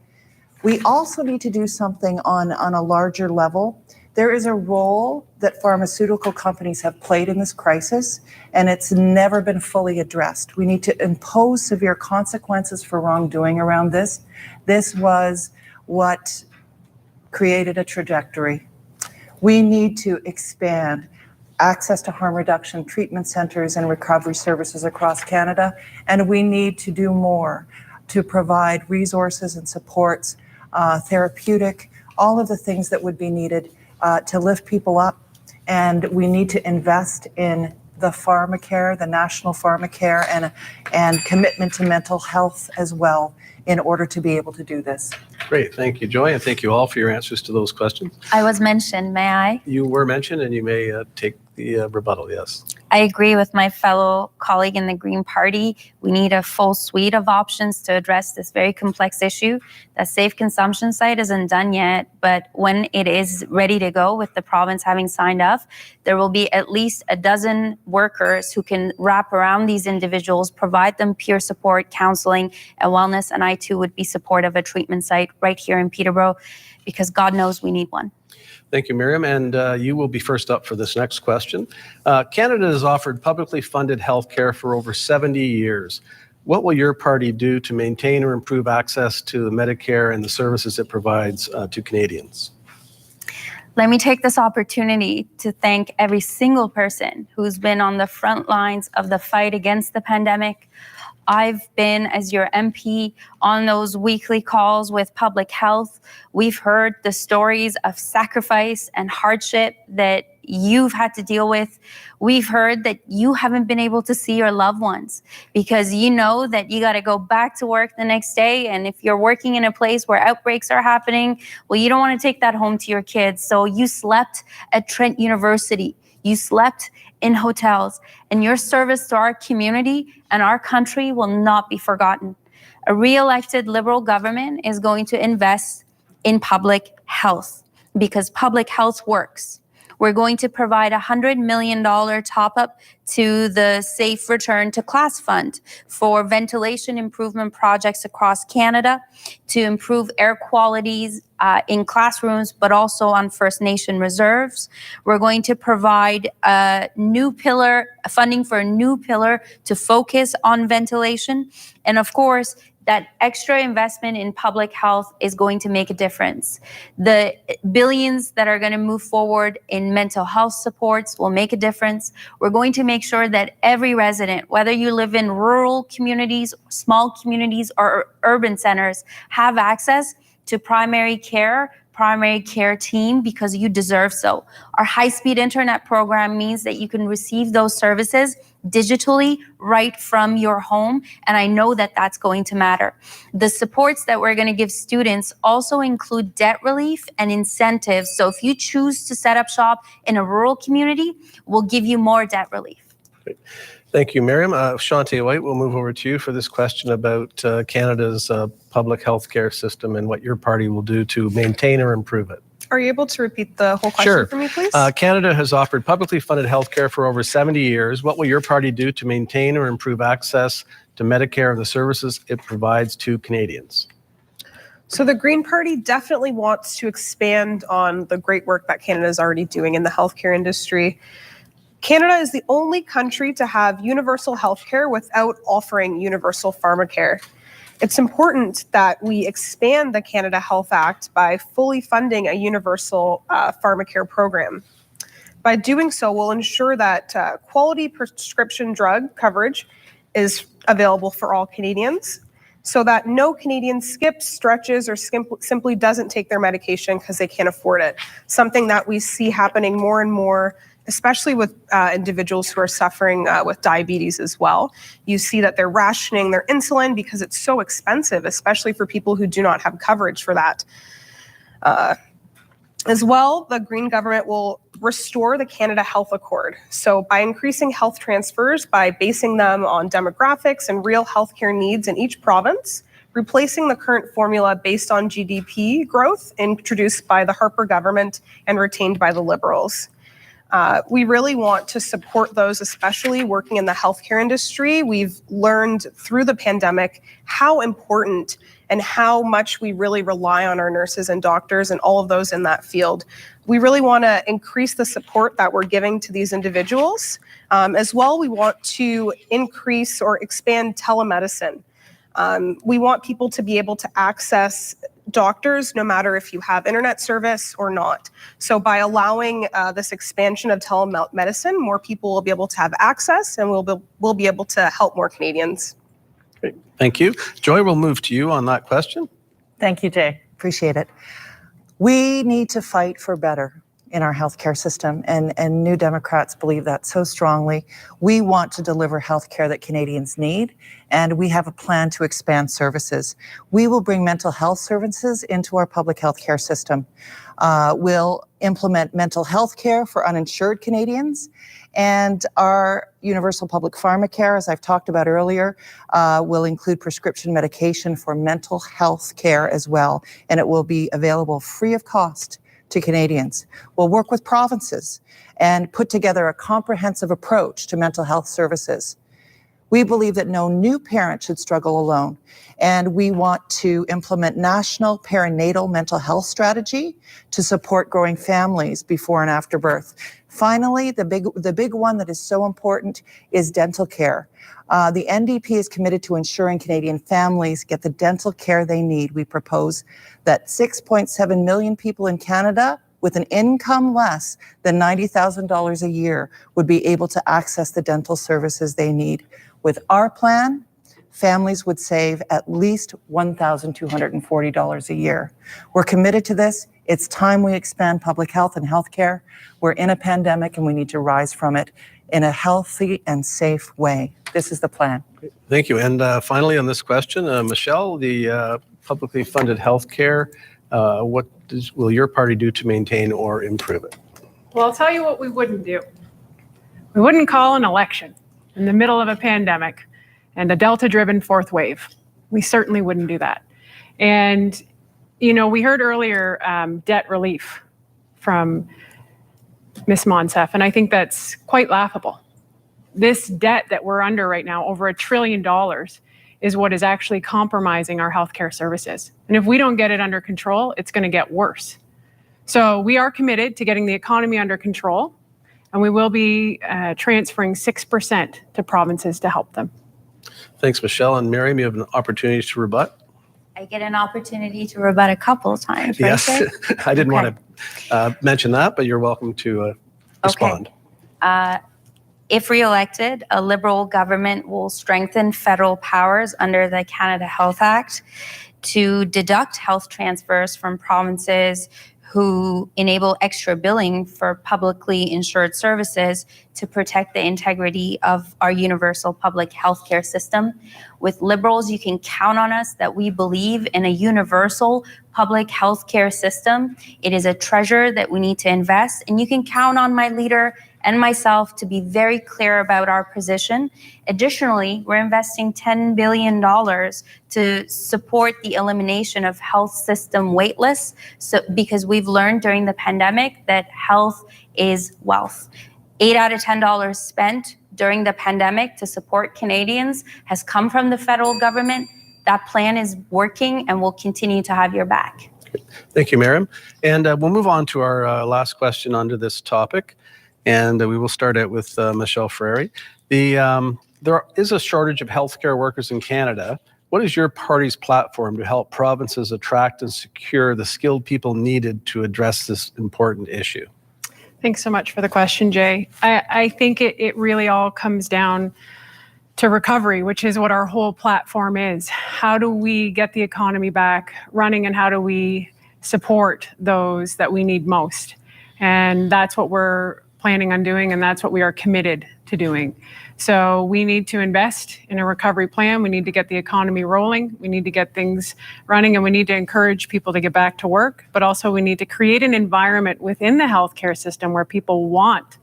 We also need to do something on a larger level. There is a role that pharmaceutical companies have played in this crisis, and it's never been fully addressed. We need to impose severe consequences for wrongdoing around this. This was what created a trajectory. We need to expand access to harm reduction treatment centers and recovery services across Canada, and we need to do more to provide resources and supports, therapeutic, all of the things that would be needed to lift people up. And we need to invest in the pharmacare, the national pharmacare, and commitment to mental health as well in order to be able to do this. Great. Thank you, Joy, and thank you all for your answers to those questions. I was mentioned. May I? You were mentioned, and you may take the rebuttal, yes. I agree with my fellow colleague in the Green Party. We need a full suite of options to address this very complex issue. The safe consumption site isn't done yet, but when it is ready to go, with the province having signed up, there will be at least a dozen workers who can wrap around these individuals, provide them peer support, counseling, and wellness. And I too would be supportive of a treatment site right here in Peterborough, because God knows we need one. Thank you, Miriam. And you will be first up for this next question. Canada has offered publicly funded health care for over 70 years. What will your party do to maintain or improve access to the Medicare and the services it provides to Canadians? Let me take this opportunity to thank every single person who's been on the front lines of the fight against the pandemic. I've been, as your MP, on those weekly calls with public health. We've heard the stories of sacrifice and hardship that you've had to deal with. We've heard that you haven't been able to see your loved ones because you know that you got to go back to work the next day. And if you're working in a place where outbreaks are happening, well, you don't want to take that home to your kids. So you slept at Trent University. You slept in hotels, and your service to our community and our country will not be forgotten. A re-elected Liberal government is going to invest in public health because public health works. We're going to provide a $100 million top-up to the Safe Return to Class Fund for ventilation improvement projects across Canada to improve air qualities in classrooms, but also on First Nation reserves. We're going to provide funding for a new pillar to focus on ventilation. And of course, that extra investment in public health is going to make a difference. The billions that are going to move forward in mental health supports will make a difference. We're going to make sure that every resident, whether you live in rural communities, small communities, or urban centers, have access to primary care team because you deserve so. Our high-speed internet program means that you can receive those services digitally right from your home, and I know that that's going to matter. The supports that we're going to give students also include debt relief and incentives. So if you choose to set up shop in a rural community, we'll give you more debt relief. Great. Thank you, Miriam. Shante White, we'll move over to you for this question about Canada's public health care system and what your party will do to maintain or improve it. Are you able to repeat the whole question for me, please? Canada has offered publicly funded health care for over 70 years. What will your party do to maintain or improve access to Medicare and the services it provides to Canadians? So the Green Party definitely wants to expand on the great work that Canada is already doing in the healthcare industry. Canada is the only country to have universal healthcare without offering universal pharmacare. It's important that we expand the Canada Health Act by fully funding a universal pharmacare program. By doing so, we'll ensure that quality prescription drug coverage is available for all Canadians, so that no Canadian skips, stretches, or simply doesn't take their medication because they can't afford it. Something that we see happening more and more, especially with individuals who are suffering with diabetes as well. You see that they're rationing their insulin because it's so expensive, especially for people who do not have coverage for that. As well, the Green government will restore the Canada Health Accord. So by increasing health transfers, by basing them on demographics and real healthcare needs in each province, replacing the current formula based on GDP growth introduced by the Harper government and retained by the Liberals. We really want to support those, especially working in the healthcare industry. We've learned through the pandemic how important and how much we really rely on our nurses and doctors and all of those in that field. We really want to increase the support that we're giving to these individuals. As well, we want to increase or expand telemedicine. We want people to be able to access doctors no matter if you have internet service or not. So by allowing this expansion of telemedicine, more people will be able to have access and we'll be able to help more Canadians. Great. Thank you. Joy, we'll move to you on that question. Thank you, Jay. Appreciate it. We need to fight for better in our healthcare system, and New Democrats believe that so strongly. We want to deliver healthcare that Canadians need, and we have a plan to expand services. We will bring mental health services into our public healthcare system. We'll implement mental health care for uninsured Canadians, and our universal public pharmacare, as I've talked about earlier, will include prescription medication for mental health care as well, and it will be available free of cost to Canadians. We'll work with provinces and put together a comprehensive approach to mental health services. We believe that no new parent should struggle alone, and we want to implement national perinatal mental health strategy to support growing families before and after birth. Finally, the big one that is so important is dental care. The NDP is committed to ensuring Canadian families get the dental care they need. We propose that 6.7 million people in Canada with an income less than $90,000 a year would be able to access the dental services they need. With our plan, families would save at least $1,240 a year. We're committed to this. It's time we expand public health and healthcare. We're in a pandemic and we need to rise from it in a healthy and safe way. This is the plan. Thank you. And finally on this question, Michelle, the publicly funded healthcare, what will your party do to maintain or improve it? Well, I'll tell you what we wouldn't do. We wouldn't call an election in the middle of a pandemic and a Delta-driven fourth wave. We certainly wouldn't do that. And, you know, we heard earlier debt relief from Ms. Monsef, and I think that's quite laughable. This debt that we're under right now, over $1 trillion, is what is actually compromising our healthcare services. And if we don't get it under control, it's going to get worse. So we are committed to getting the economy under control, and we will be transferring 6% to provinces to help them. Thanks, Michelle. And Miriam, you have an opportunity to rebut. I get an opportunity to rebut a couple of times, right? Yes, I didn't want to mention that, but you're welcome to respond. Okay. If re-elected, a Liberal government will strengthen federal powers under the Canada Health Act to deduct health transfers from provinces who enable extra billing for publicly insured services to protect the integrity of our universal public healthcare system. With Liberals, you can count on us that we believe in a universal public healthcare system. It is a treasure that we need to invest, and you can count on my leader and myself to be very clear about our position. Additionally, we're investing $10 billion to support the elimination of health system wait lists, because we've learned during the pandemic that health is wealth. 8 out of $10 spent during the pandemic to support Canadians has come from the federal government. That plan is working and we'll continue to have your back. Thank you, Miriam. And we'll move on to our last question under this topic. And we will start out with Michelle Frary. There is a shortage of healthcare workers in Canada. What is your party's platform to help provinces attract and secure the skilled people needed to address this important issue? Thanks so much for the question, Jay. I think it really all comes down to recovery, which is what our whole platform is. How do we get the economy back running, and how do we support those that we need most? And that's what we're planning on doing, and that's what we are committed to doing. So we need to invest in a recovery plan. We need to get the economy rolling. We need to get things running, and we need to encourage people to get back to work. But also we need to create an environment within the healthcare system where people want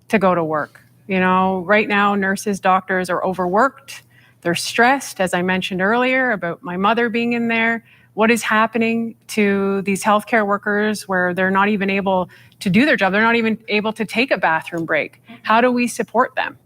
to go to work. You know, right now, nurses, doctors are overworked. They're stressed, as I mentioned earlier, about my mother being in there. What is happening to these healthcare workers where they're not even able to do their job? They're not even able to take a bathroom break. How do we support them?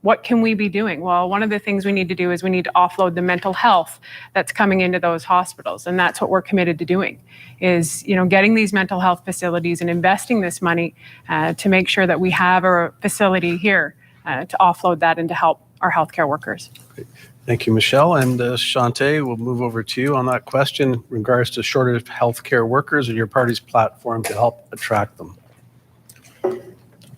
What can we be doing? Well, one of the things we need to do is we need to offload the mental health that's coming into those hospitals. And that's what we're committed to doing, is, you know, getting these mental health facilities and investing this money to make sure that we have a facility here to offload that and to help our healthcare workers. Great. Thank you, Michelle. And Shante, we'll move over to you on that question in regards to shortage of healthcare workers and your party's platform to help attract them.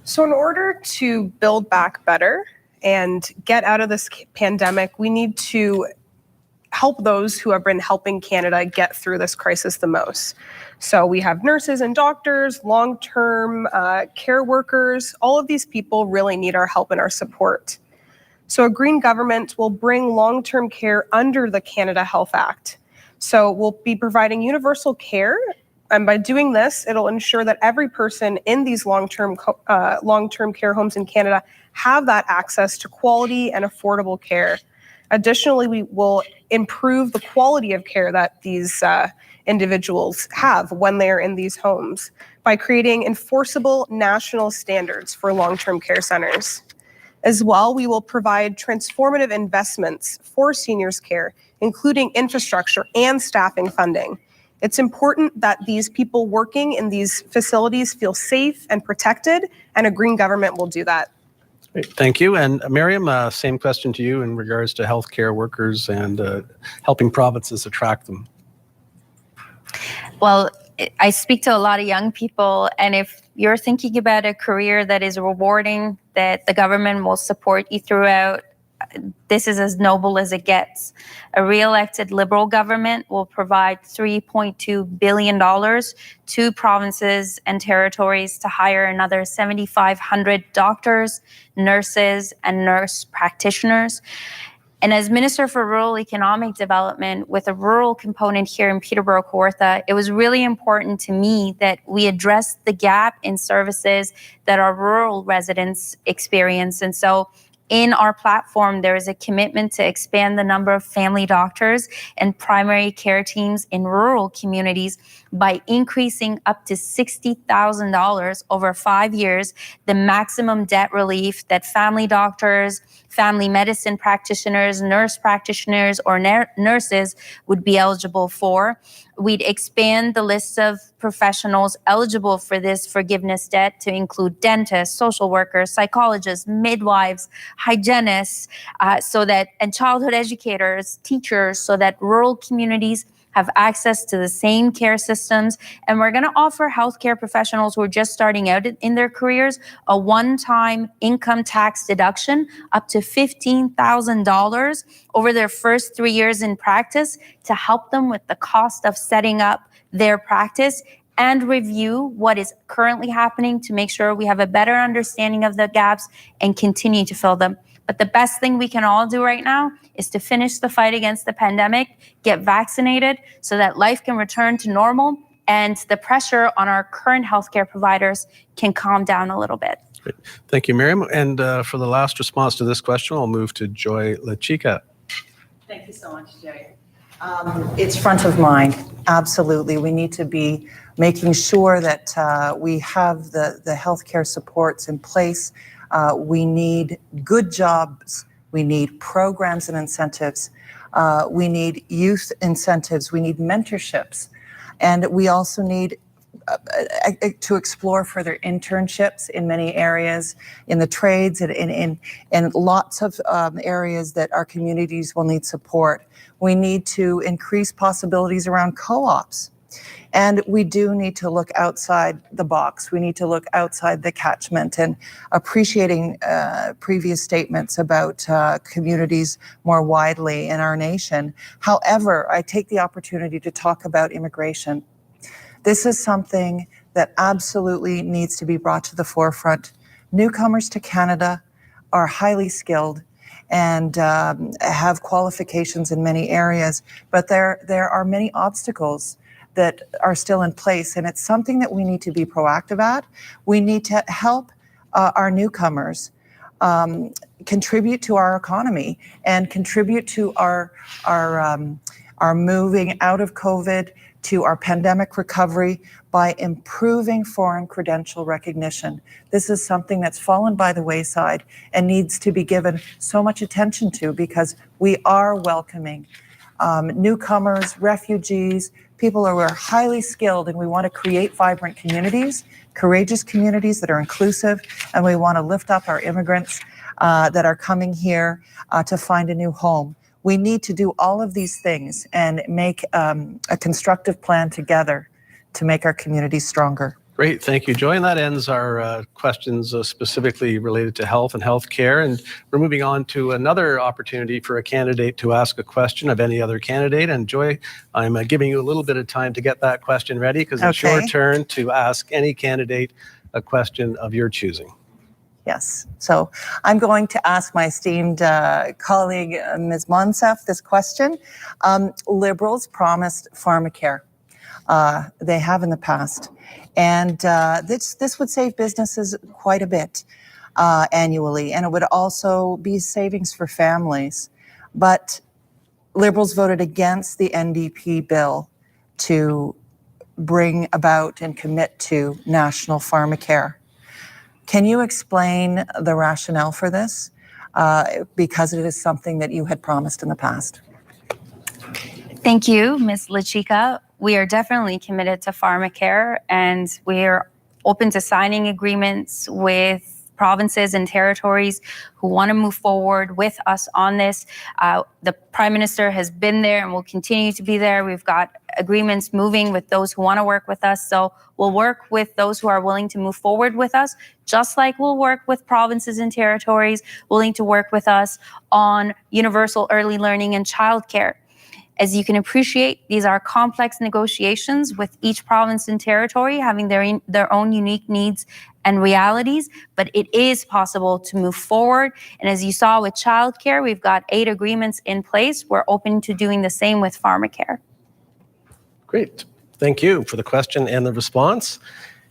So in order to build back better and get out of this pandemic, we need to help those who have been helping Canada get through this crisis the most. So we have nurses and doctors, long-term care workers. All of these people really need our help and our support. So a Green government will bring long-term care under the Canada Health Act. So we'll be providing universal care. And by doing this, it'll ensure that every person in these long-term care homes in Canada have that access to quality and affordable care. Additionally, we will improve the quality of care that these individuals have when they're in these homes by creating enforceable national standards for long-term care centers. As well, we will provide transformative investments for seniors' care, including infrastructure and staffing funding. It's important that these people working in these facilities feel safe and protected, and a Green government will do that. Great. Thank you. And Miriam, same question to you in regards to healthcare workers and helping provinces attract them. Well, I speak to a lot of young people, and if you're thinking about a career that is rewarding, that the government will support you throughout, this is as noble as it gets. A re-elected Liberal government will provide $3.2 billion to provinces and territories to hire another 7,500 doctors, nurses, and nurse practitioners. And as Minister for Rural Economic Development, with a rural component here in Peterborough-Kawartha, it was really important to me that we address the gap in services that our rural residents experience. And so in our platform, there is a commitment to expand the number of family doctors and primary care teams in rural communities by increasing up to $60,000 over 5 years, the maximum debt relief that family doctors, family medicine practitioners, nurse practitioners, or nurses would be eligible for. We'd expand the list of professionals eligible for this forgiveness debt to include dentists, social workers, psychologists, midwives, hygienists, and childhood educators, teachers, so that rural communities have access to the same care systems. And we're going to offer healthcare professionals who are just starting out in their careers a one-time income tax deduction up to $15,000 over their first 3 years in practice to help them with the cost of setting up their practice and review what is currently happening to make sure we have a better understanding of the gaps and continue to fill them. But the best thing we can all do right now is to finish the fight against the pandemic, get vaccinated so that life can return to normal and the pressure on our current healthcare providers can calm down a little bit. Great. Thank you, Miriam. And for the last response to this question, I'll move to Joy LaChica. Thank you so much, Jay. It's front of mind. Absolutely. We need to be making sure that we have the healthcare supports in place. We need good jobs. We need programs and incentives. We need youth incentives. We need mentorships. And we also need to explore further internships in many areas, in the trades and in lots of areas that our communities will need support. We need to increase possibilities around co-ops. And we do need to look outside the box. We need to look outside the catchment, and appreciating previous statements about communities more widely in our nation. However, I take the opportunity to talk about immigration. This is something that absolutely needs to be brought to the forefront. Newcomers to Canada are highly skilled and have qualifications in many areas, but there are many obstacles that are still in place, and it's something that we need to be proactive at. We need to help our newcomers contribute to our economy and contribute to our moving out of COVID, to our pandemic recovery by improving foreign credential recognition. This is something that's fallen by the wayside and needs to be given so much attention to, because we are welcoming newcomers, refugees, people who are highly skilled, and we want to create vibrant communities, courageous communities that are inclusive, and we want to lift up our immigrants that are coming here to find a new home. We need to do all of these things and make a constructive plan together to make our communities stronger. Great, thank you, Joy. And that ends our questions specifically related to health and healthcare. And we're moving on to another opportunity for a candidate to ask a question of any other candidate. And Joy, I'm giving you a little bit of time to get that question ready, because it's your turn to ask any candidate a question of your choosing. Yes. So I'm going to ask my esteemed colleague, Ms. Monsef, this question. Liberals promised pharmacare. They have in the past. And this would save businesses quite a bit annually, and it would also be savings for families. But Liberals voted against the NDP bill to bring about and commit to national pharmacare. Can you explain the rationale for this? Because it is something that you had promised in the past. Thank you, Ms. LaChica. We are definitely committed to pharmacare, and we are open to signing agreements with provinces and territories who want to move forward with us on this. The Prime Minister has been there and will continue to be there. We've got agreements moving with those who want to work with us. So we'll work with those who are willing to move forward with us, just like we'll work with provinces and territories willing to work with us on universal early learning and childcare. As you can appreciate, these are complex negotiations with each province and territory having their own unique needs and realities, but it is possible to move forward. And as you saw with childcare, we've got 8 agreements in place. We're open to doing the same with pharmacare. Great. Thank you for the question and the response.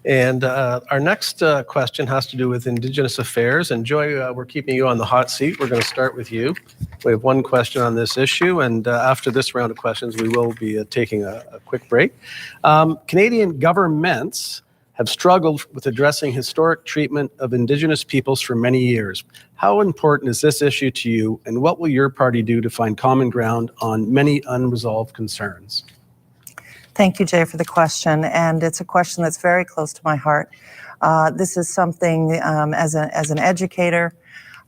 And our next question has to do with Indigenous affairs. And Joy, we're keeping you on the hot seat. We're going to start with you. We have one question on this issue, and after this round of questions, we will be taking a quick break. Canadian governments have struggled with addressing historic treatment of Indigenous peoples for many years. How important is this issue to you, and what will your party do to find common ground on many unresolved concerns? Thank you, Jay, for the question, and it's a question that's very close to my heart. This is something as an educator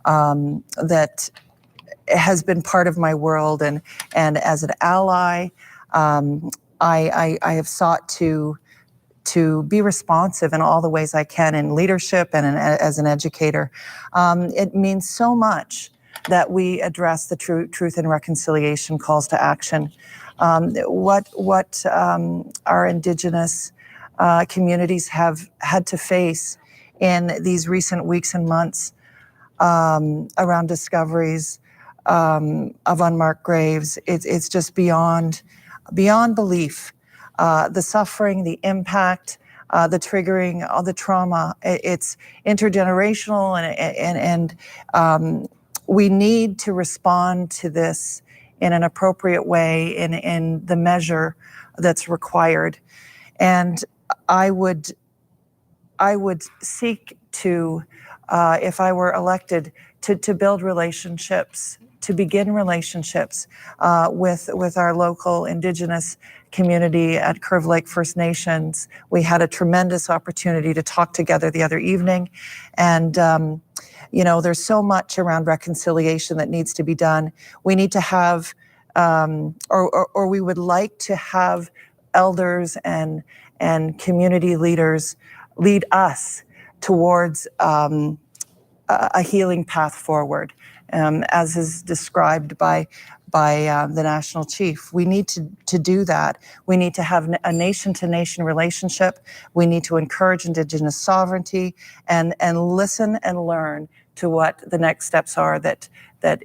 that has been part of my world, and as an ally, I have sought to be responsive in all the ways I can in leadership and as an educator. It means so much that we address the Truth and Reconciliation calls to action. What our Indigenous communities have had to face in these recent weeks and months around discoveries of unmarked graves, it's just beyond belief. The suffering, the impact, the triggering, all the trauma, it's intergenerational, and we need to respond to this in an appropriate way, in the measure that's required. And I would seek to, if I were elected, to build relationships, to begin relationships with our local Indigenous community at Curve Lake First Nations. We had a tremendous opportunity to talk together the other evening, and there's so much around reconciliation that needs to be done. We need to have, or we would like to have elders and community leaders lead us towards a healing path forward, as is described by the national chief. We need to do that. We need to have a nation-to-nation relationship. We need to encourage Indigenous sovereignty and listen and learn to what the next steps are that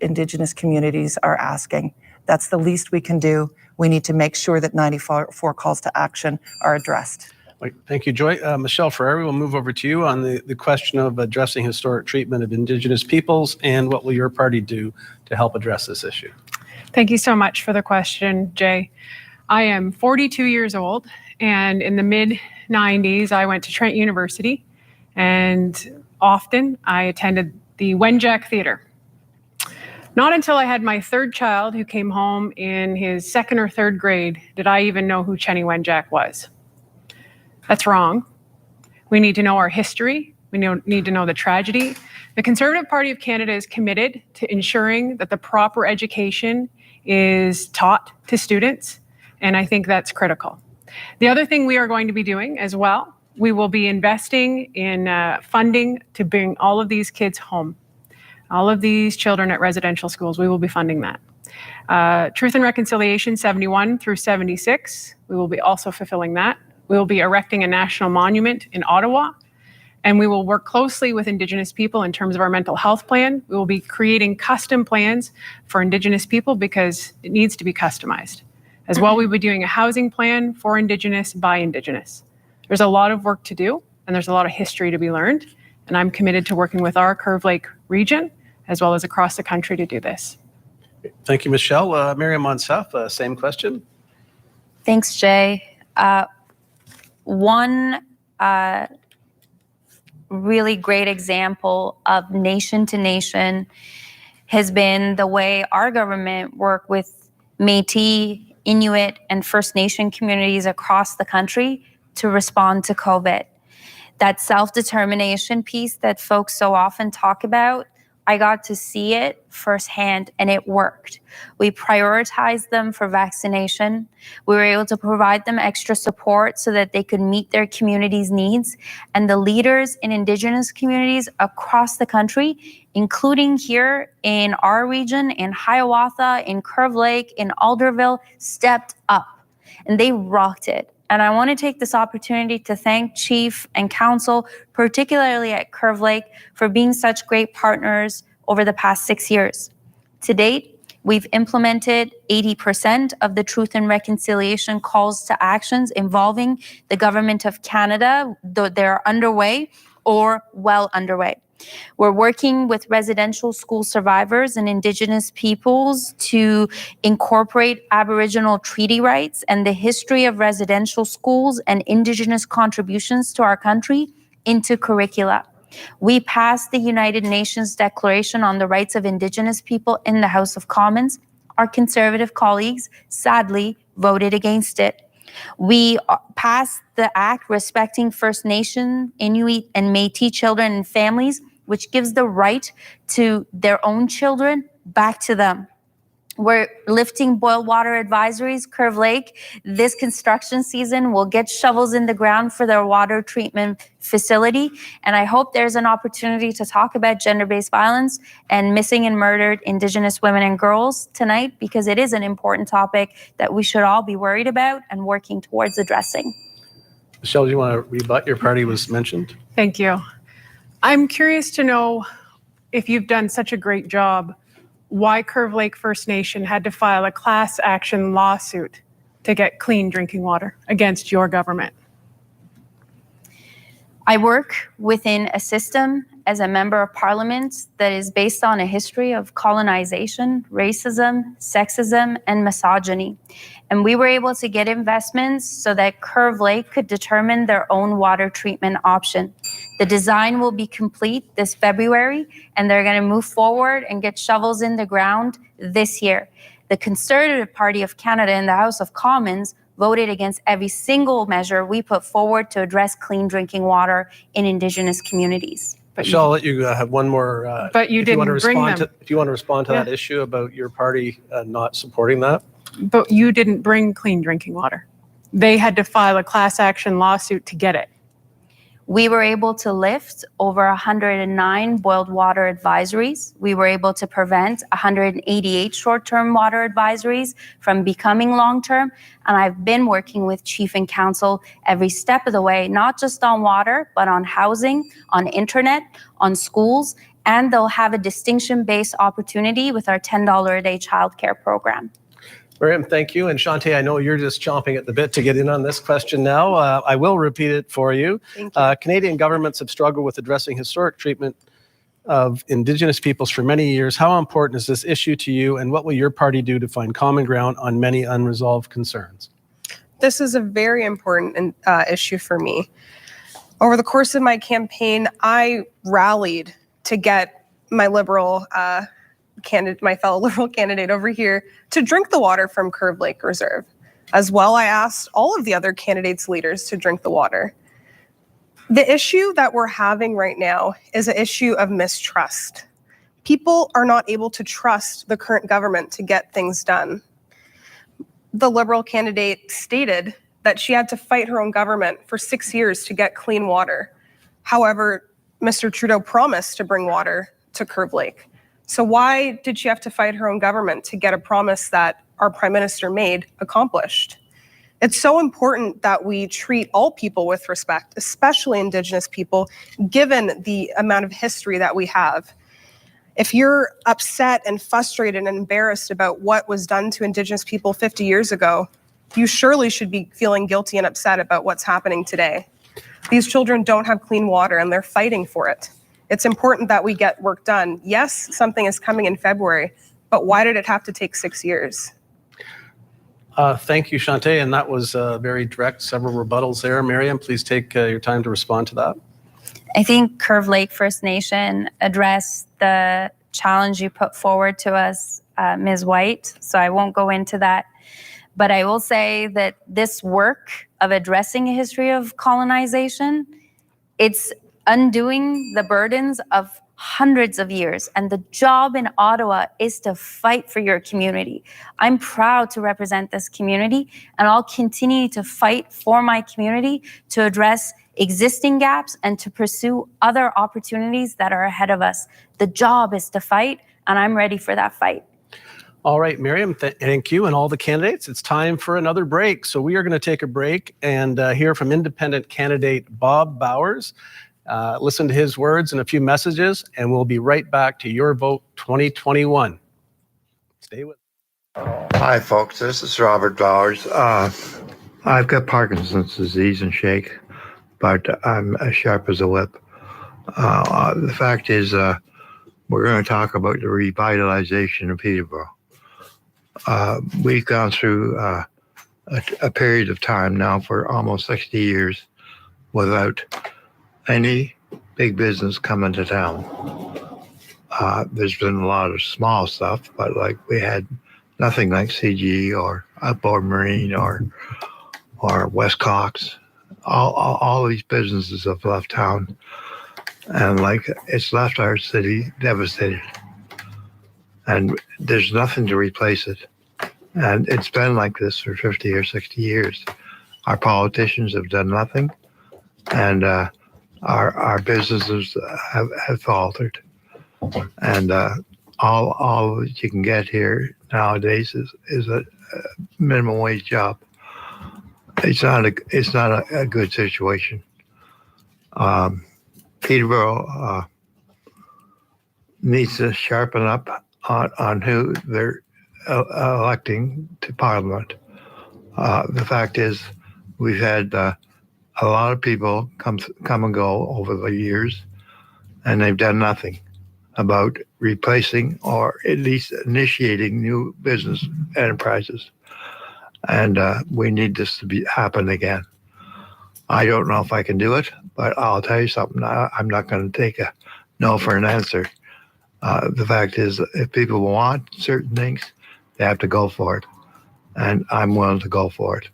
Indigenous communities are asking. That's the least we can do. We need to make sure that 94 calls to action are addressed. Thank you, Joy. Michelle Ferrari, we'll move over to you on the question of addressing historic treatment of Indigenous peoples, and what will your party do to help address this issue? Thank you so much for the question, Jay. I am 42 years old, and in the mid-90s, I went to Trent University, and often I attended the Wenjack Theatre. Not until I had my third child, who came home in his second or third grade, did I even know who Chenny Wenjack was. That's wrong. We need to know our history. We need to know the tragedy. The Conservative Party of Canada is committed to ensuring that the proper education is taught to students, and I think that's critical. The other thing we are going to be doing as well, we will be investing in funding to bring all of these kids home. All of these children at residential schools, we will be funding that. Truth and Reconciliation 71 through 76, we will be also fulfilling that. We will be erecting a national monument in Ottawa, and we will work closely with Indigenous people in terms of our mental health plan. We will be creating custom plans for Indigenous people because it needs to be customized. As well, we will be doing a housing plan for Indigenous by Indigenous. There's a lot of work to do, and there's a lot of history to be learned, and I'm committed to working with our Curve Lake region as well as across the country to do this. Thank you, Michelle. Miriam Monsef, same question. Thanks, Jay. One really great example of nation to nation has been the way our government worked with Métis, Inuit, and First Nation communities across the country to respond to COVID. That self-determination piece that folks so often talk about, I got to see it firsthand, and it worked. We prioritized them for vaccination. We were able to provide them extra support so that they could meet their community's needs. And the leaders in Indigenous communities across the country, including here in our region, in Hiawatha, in Curve Lake, in Alderville, stepped up, and they rocked it. And I want to take this opportunity to thank Chief and Council, particularly at Curve Lake, for being such great partners over the past 6 years. To date, we've implemented 80% of the Truth and Reconciliation calls to actions involving the Government of Canada, though they're underway or well underway. We're working with residential school survivors and Indigenous peoples to incorporate Aboriginal treaty rights and the history of residential schools and Indigenous contributions to our country into curricula. We passed the United Nations Declaration on the Rights of Indigenous People in the House of Commons. Our Conservative colleagues, sadly, voted against it. We passed the act respecting First Nation, Inuit, and Métis children and families, which gives the right to their own children back to them. We're lifting boil water advisories. Curve Lake, this construction season, will get shovels in the ground for their water treatment facility. And I hope there's an opportunity to talk about gender-based violence and missing and murdered Indigenous women and girls tonight, because it is an important topic that we should all be worried about and working towards addressing. Michelle, do you want to rebut? Your party was mentioned. Thank you. I'm curious to know, if you've done such a great job, why Curve Lake First Nation had to file a class action lawsuit to get clean drinking water against your government. I work within a system as a member of parliament that is based on a history of colonization, racism, sexism, and misogyny. And we were able to get investments so that Curve Lake could determine their own water treatment option. The design will be complete this February, and they're going to move forward and get shovels in the ground this year. The Conservative Party of Canada in the House of Commons voted against every single measure we put forward to address clean drinking water in Indigenous communities. Michelle, I'll let you have one more. But you didn't bring them. If you want to respond to that issue about your party not supporting that. But you didn't bring clean drinking water. they had to file a class action lawsuit to get it. We were able to lift over 109 boiled water advisories. We were able to prevent 188 short-term water advisories from becoming long-term. And I've been working with Chief and Council every step of the way, not just on water, but on housing, on internet, on schools, and they'll have a distinction-based opportunity with our $10 a day childcare program. Miriam, thank you. And Shantae, I know you're just chomping at the bit to get in on this question now. I will repeat it for you. Thank you. Canadian governments have struggled with addressing historic treatment of Indigenous peoples for many years. How important is this issue to you, and what will your party do to find common ground on many unresolved concerns? This is a very important issue for me. Over the course of my campaign, I rallied to get my Liberal my fellow Liberal candidate over here to drink the water from Curve Lake Reserve. As well, I asked all of the other candidates' leaders to drink the water. The issue that we're having right now is an issue of mistrust. People are not able to trust the current government to get things done. The Liberal candidate stated that she had to fight her own government for 6 years to get clean water. However, Mr. Trudeau promised to bring water to Curve Lake. So why did she have to fight her own government to get a promise that our Prime Minister made accomplished? It's so important that we treat all people with respect, especially Indigenous people, given the amount of history that we have. If you're upset and frustrated and embarrassed about what was done to Indigenous people 50 years ago, you surely should be feeling guilty and upset about what's happening today. These children don't have clean water and they're fighting for it. It's important that we get work done. Yes, something is coming in February, but why did it have to take 6 years? Thank you, Shantae, and that was very direct, several rebuttals there. Miriam, please take your time to respond to that. I think Curve Lake First Nation addressed the challenge you put forward to us, Ms. White, so I won't go into that. But I will say that this work of addressing a history of colonization, it's undoing the burdens of hundreds of years. And the job in Ottawa is to fight for your community. I'm proud to represent this community, and I'll continue to fight for my community to address existing gaps and to pursue other opportunities that are ahead of us. The job is to fight, and I'm ready for that fight. All right, Miriam, thank you, and all the candidates. It's time for another break. So we are going to take a break and hear from independent candidate Bob Bowers. Listen to his words and a few messages, and we'll be right back to Your Vote 2021. Stay with us. Hi, folks. This is Robert Bowers. I've got Parkinson's disease and shake, but I'm as sharp as a whip. The fact is, we're going to talk about the revitalization of Peterborough. We've gone through a period of time now for almost 60 years without any big business coming to town. There's been a lot of small stuff, but like we had nothing like CGE or Outboard Marine or West Cox. All these businesses have left town, and like it's left our city devastated. And there's nothing to replace it. And it's been like this for 50 or 60 years. Our politicians have done nothing, and our businesses have faltered. And all that you can get here nowadays is a minimum wage job. It's not a good situation. Peterborough needs to sharpen up on who they're electing to Parliament. The fact is, we've had a lot of people come and go over the years, and they've done nothing about replacing or at least initiating new business enterprises. And we need this to happen again. I don't know if I can do it, but I'll tell you something. I'm not going to take a no for an answer. The fact is, if people want certain things, they have to go for it. And I'm willing to go for it.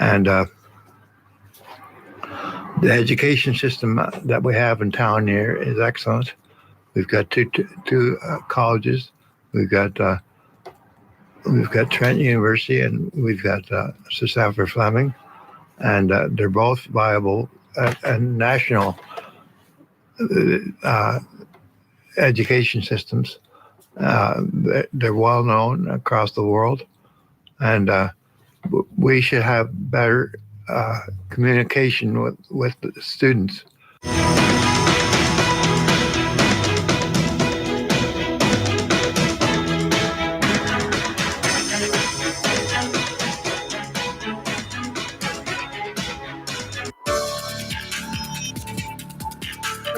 And the education system that we have in town here is excellent. We've got two colleges. We've got we've got Trent University and we've got Sir Stamford Fleming, and they're both viable and national education systems. They're well known across the world, and we should have better communication with the students.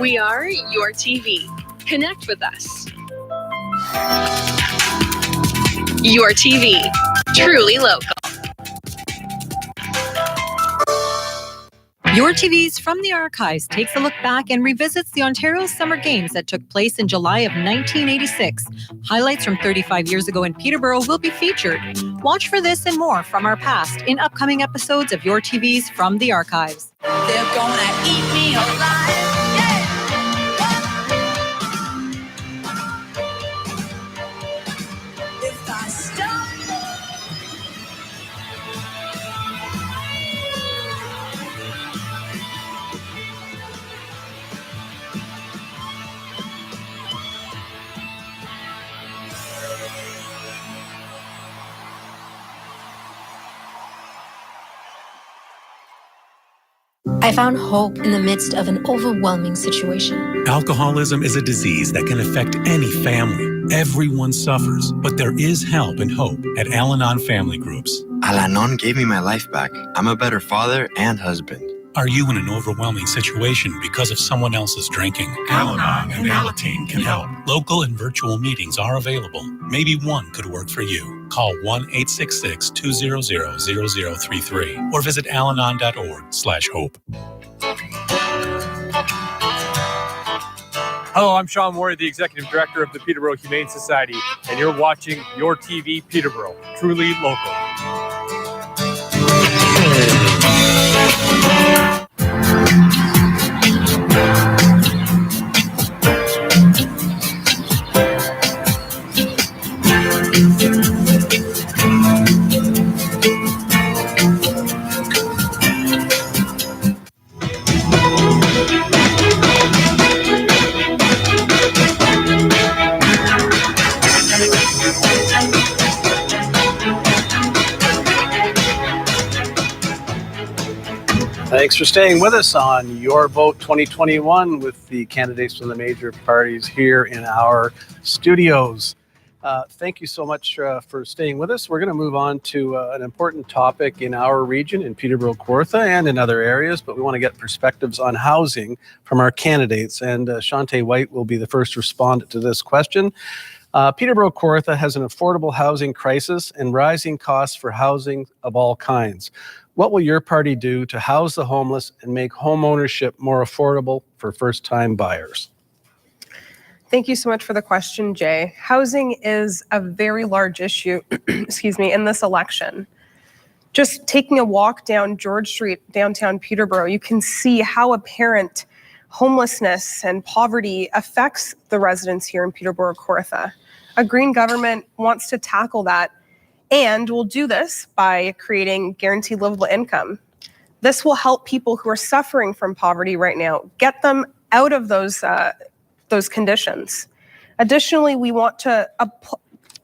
We are your TV. Connect with us. Your TV, truly local. Your TV's From the Archives takes a look back and revisits the Ontario Summer Games that took place in July of 1986. Highlights from 35 years ago in Peterborough will be featured. Watch for this and more from our past in upcoming episodes of Your TV's From the Archives. They're gonna eat me alive. If I stop. I found hope in the midst of an overwhelming situation. Alcoholism is a disease that can affect any family. Everyone suffers, but there is help and hope at Al-Anon Family Groups. Al-Anon gave me my life back. I'm a better father and husband. Are you in an overwhelming situation because of someone else's drinking? Al-Anon and Alateen can help. Local and virtual meetings are available. Maybe one could work for you. Call 1-866-200-0033 or visit alanon.org/hope. Hello, I'm Sean Moore, the Executive Director of the Peterborough Humane Society, and you're watching Your TV Peterborough, truly local. Thanks for staying with us on Your Vote 2021 with the candidates from the major parties here in our studios. Thank you so much for staying with us. We're going to move on to an important topic in our region, in Peterborough-Kawartha and in other areas, but we want to get perspectives on housing from our candidates. And Shante White will be the first respondent to this question. Peterborough-Kawartha has an affordable housing crisis and rising costs for housing of all kinds. What will your party do to house the homeless and make home ownership more affordable for first-time buyers? Thank you so much for the question, Jay. Housing is a very large issue, in this election. Just taking a walk down George Street, downtown Peterborough, you can see how apparent homelessness and poverty affects the residents here in Peterborough-Kawartha. A Green government wants to tackle that, and will do this by creating guaranteed livable income. This will help people who are suffering from poverty right now, get them out of those conditions. Additionally, we want to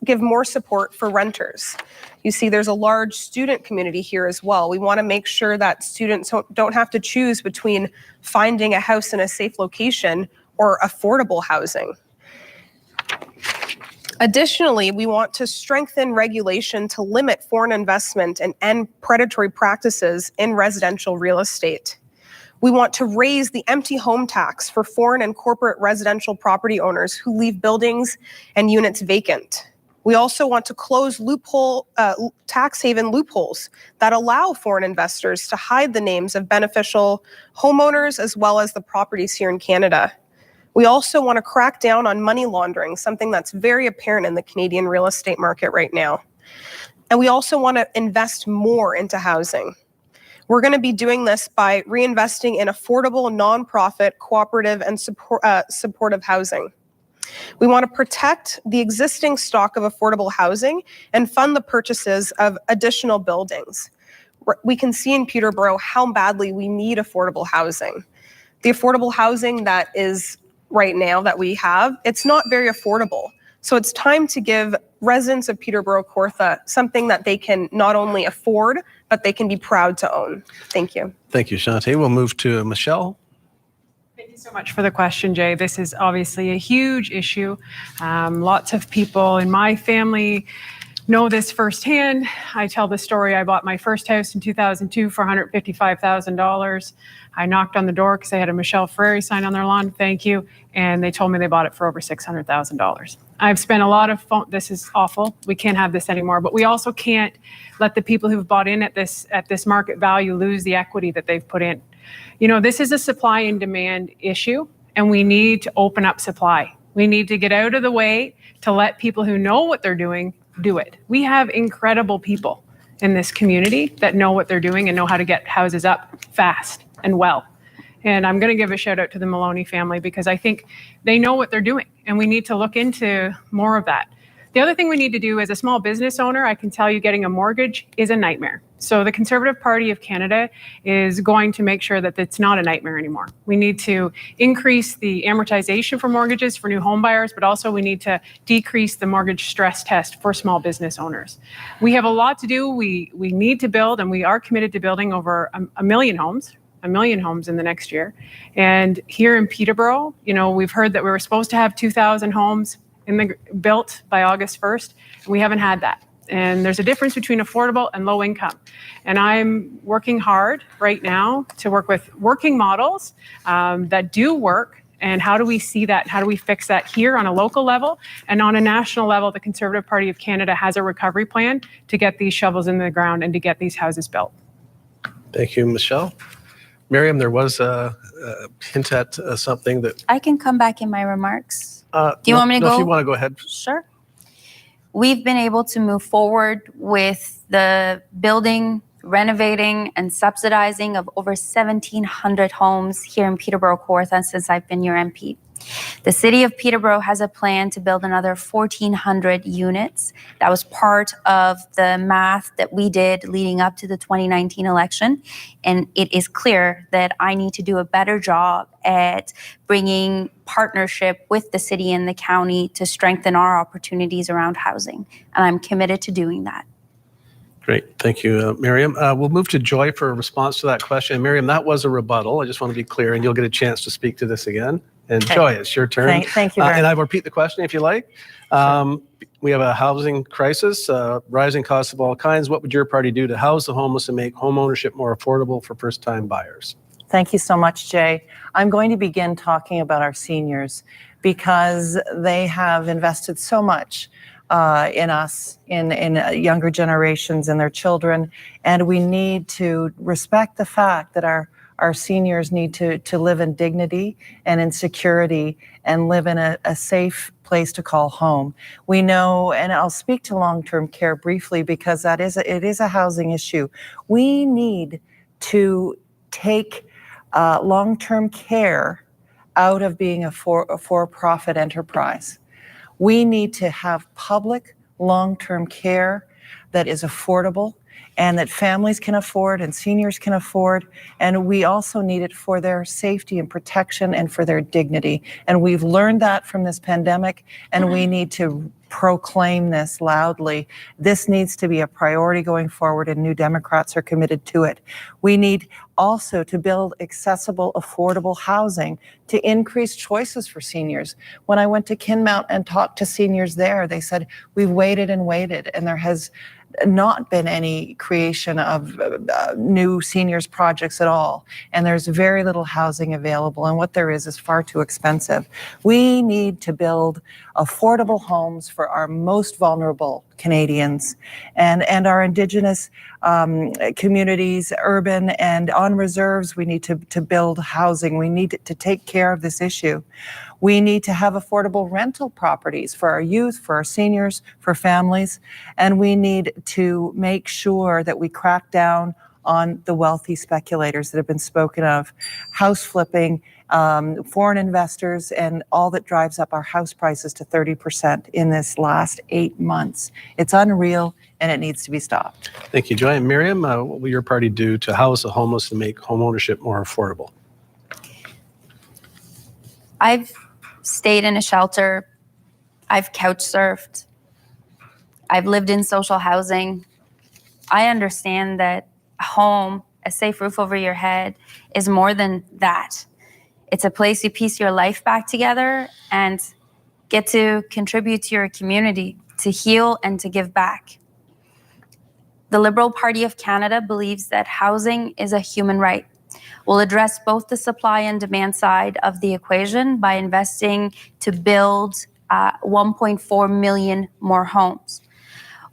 give more support for renters. You see, there's a large student community here as well. We want to make sure that students don't have to choose between finding a house in a safe location or affordable housing. Additionally, we want to strengthen regulation to limit foreign investment and end predatory practices in residential real estate. We want to raise the empty home tax for foreign and corporate residential property owners who leave buildings and units vacant. We also want to close tax haven loopholes that allow foreign investors to hide the names of beneficial homeowners as well as the properties here in Canada. We also want to crack down on money laundering, something that's very apparent in the Canadian real estate market right now. And we also want to invest more into housing. We're going to be doing this by reinvesting in affordable, nonprofit, cooperative, and supportive housing. We want to protect the existing stock of affordable housing and fund the purchases of additional buildings. We can see in Peterborough how badly we need affordable housing. The affordable housing that is right now that we have, it's not very affordable. So it's time to give residents of Peterborough-Kawartha something that they can not only afford, but they can be proud to own. Thank you. Thank you, Shantae. We'll move to Michelle. Thank you so much for the question, Jay. This is obviously a huge issue. Lots of people in my family know this firsthand. I tell the story. I bought my first house in 2002 for $155,000. I knocked on the door because they had a Michelle Ferrari sign on their lawn, thank you, and they told me they bought it for over $600,000. I've spent a lot of this is awful. We can't have this anymore, but we also can't let the people who've bought in at this market value lose the equity that they've put in. You know, this is a supply and demand issue, and we need to open up supply. We need to get out of the way to let people who know what they're doing do it. We have incredible people in this community that know what they're doing and know how to get houses up fast and well. And I'm going to give a shout out to the Maloney family because I think they know what they're doing and we need to look into more of that. The other thing we need to do as a small business owner, I can tell you getting a mortgage is a nightmare. So the Conservative Party of Canada is going to make sure that it's not a nightmare anymore. We need to increase the amortization for mortgages for new home buyers, but also we need to decrease the mortgage stress test for small business owners. We have a lot to do. We need to build, and we are committed to building over a million homes in the next year. And here in Peterborough, you know, we've heard that we were supposed to have 2,000 homes built by August 1st, and we haven't had that. And there's a difference between affordable and low income. And I'm working hard right now to work with working models that do work. And how do we see that? How do we fix that here on a local level? And on a national level, the Conservative Party of Canada has a recovery plan to get these shovels in the ground and to get these houses built. Thank you, Michelle. Miriam, there was a hint at something that... I can come back in my remarks. Do you want me to go? If you want to go ahead. Sure. We've been able to move forward with the building, renovating, and subsidizing of over 1,700 homes here in Peterborough-Kawartha since I've been your MP. The City of Peterborough has a plan to build another 1,400 units. That was part of the math that we did leading up to the 2019 election. And it is clear that I need to do a better job at bringing partnership with the city and the county to strengthen our opportunities around housing. And I'm committed to doing that. Great. Thank you, Miriam. We'll move to Joy for a response to that question. Miriam, that was a rebuttal. I just want to be clear, and you'll get a chance to speak to this again. And Okay. Joy, it's your turn. Thank you very And I will repeat the question if you like. We have a housing crisis, rising costs of all kinds. What would your party do to house the homeless and make home ownership more affordable for first-time buyers? Thank you so much, Jay. I'm going to begin talking about our seniors because they have invested so much in us, in younger generations and their children, and we need to respect the fact that our seniors need to live in dignity and in security and live in a safe place to call home. We know, and I'll speak to long-term care briefly because it is a housing issue. We need to take long-term care out of being a for-profit enterprise. We need to have public long-term care that is affordable and that families can afford and seniors can afford. And we also need it for their safety and protection and for their dignity. And we've learned that from this pandemic, and we need to proclaim this loudly. This needs to be a priority going forward, and New Democrats are committed to it. We need also to build accessible, affordable housing to increase choices for seniors. When I went to Kinmount and talked to seniors there, they said, we've waited and waited, and there has not been any creation of new seniors projects at all. And there's very little housing available. And what there is far too expensive. We need to build affordable homes for our most vulnerable Canadians and our Indigenous communities, urban and on reserves. We need to build housing. We need to take care of this issue. We need to have affordable rental properties for our youth, for our seniors, for families, and we need to make sure that we crack down on the wealthy speculators that have been spoken of, house flipping, foreign investors, and all that drives up our house prices to 30% in this last 8 months. It's unreal, and it needs to be stopped. Thank you, Joy. And Miriam, what will your party do to house the homeless and make home ownership more affordable? I've stayed in a shelter. I've couch surfed. I've lived in social housing. I understand that a home, a safe roof over your head, is more than that. It's a place you piece your life back together and get to contribute to your community, to heal and to give back. The Liberal Party of Canada believes that housing is a human right. We'll address both the supply and demand side of the equation by investing to build 1.4 million more homes.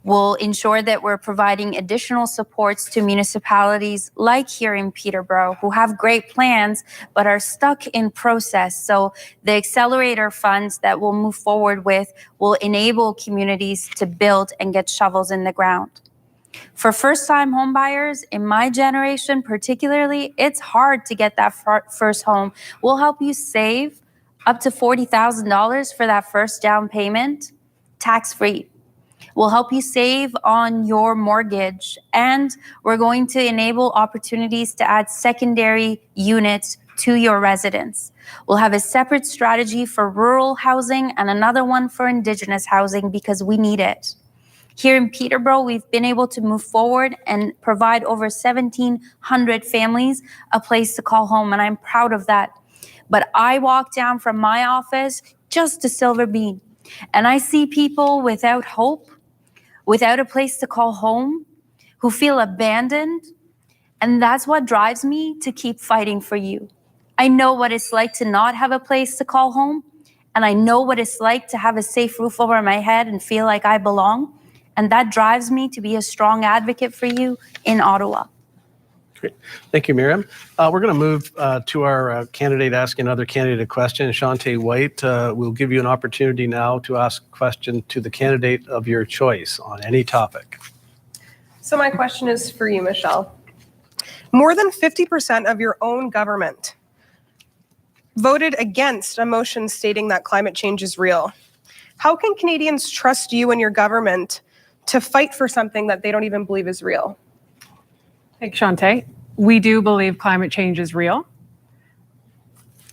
We'll ensure that we're providing additional supports to municipalities like here in Peterborough, who have great plans but are stuck in process. So the accelerator funds that we'll move forward with will enable communities to build and get shovels in the ground. For first-time homebuyers, in my generation particularly, it's hard to get that first home. We'll help you save up to $40,000 for that first down payment, tax-free. We'll help you save on your mortgage, and we're going to enable opportunities to add secondary units to your residence. We'll have a separate strategy for rural housing and another one for Indigenous housing because we need it. Here in Peterborough, we've been able to move forward and provide over 1,700 families a place to call home, and I'm proud of that. But I walk down from my office just to Silver Bean, and I see people without hope, without a place to call home, who feel abandoned, and that's what drives me to keep fighting for you. I know what it's like to not have a place to call home, and I know what it's like to have a safe roof over my head and feel like I belong, and that drives me to be a strong advocate for you in Ottawa. Great. Thank you, Miriam. We're going to move to our candidate asking another candidate a question. Shante White, we'll give you an opportunity now to ask a question to the candidate of your choice on any topic. So my question is for you, Michelle. More than 50% of your own government voted against a motion stating that climate change is real. How can Canadians trust you and your government to fight for something that they don't even believe is real? Thanks, Shante. We do believe climate change is real.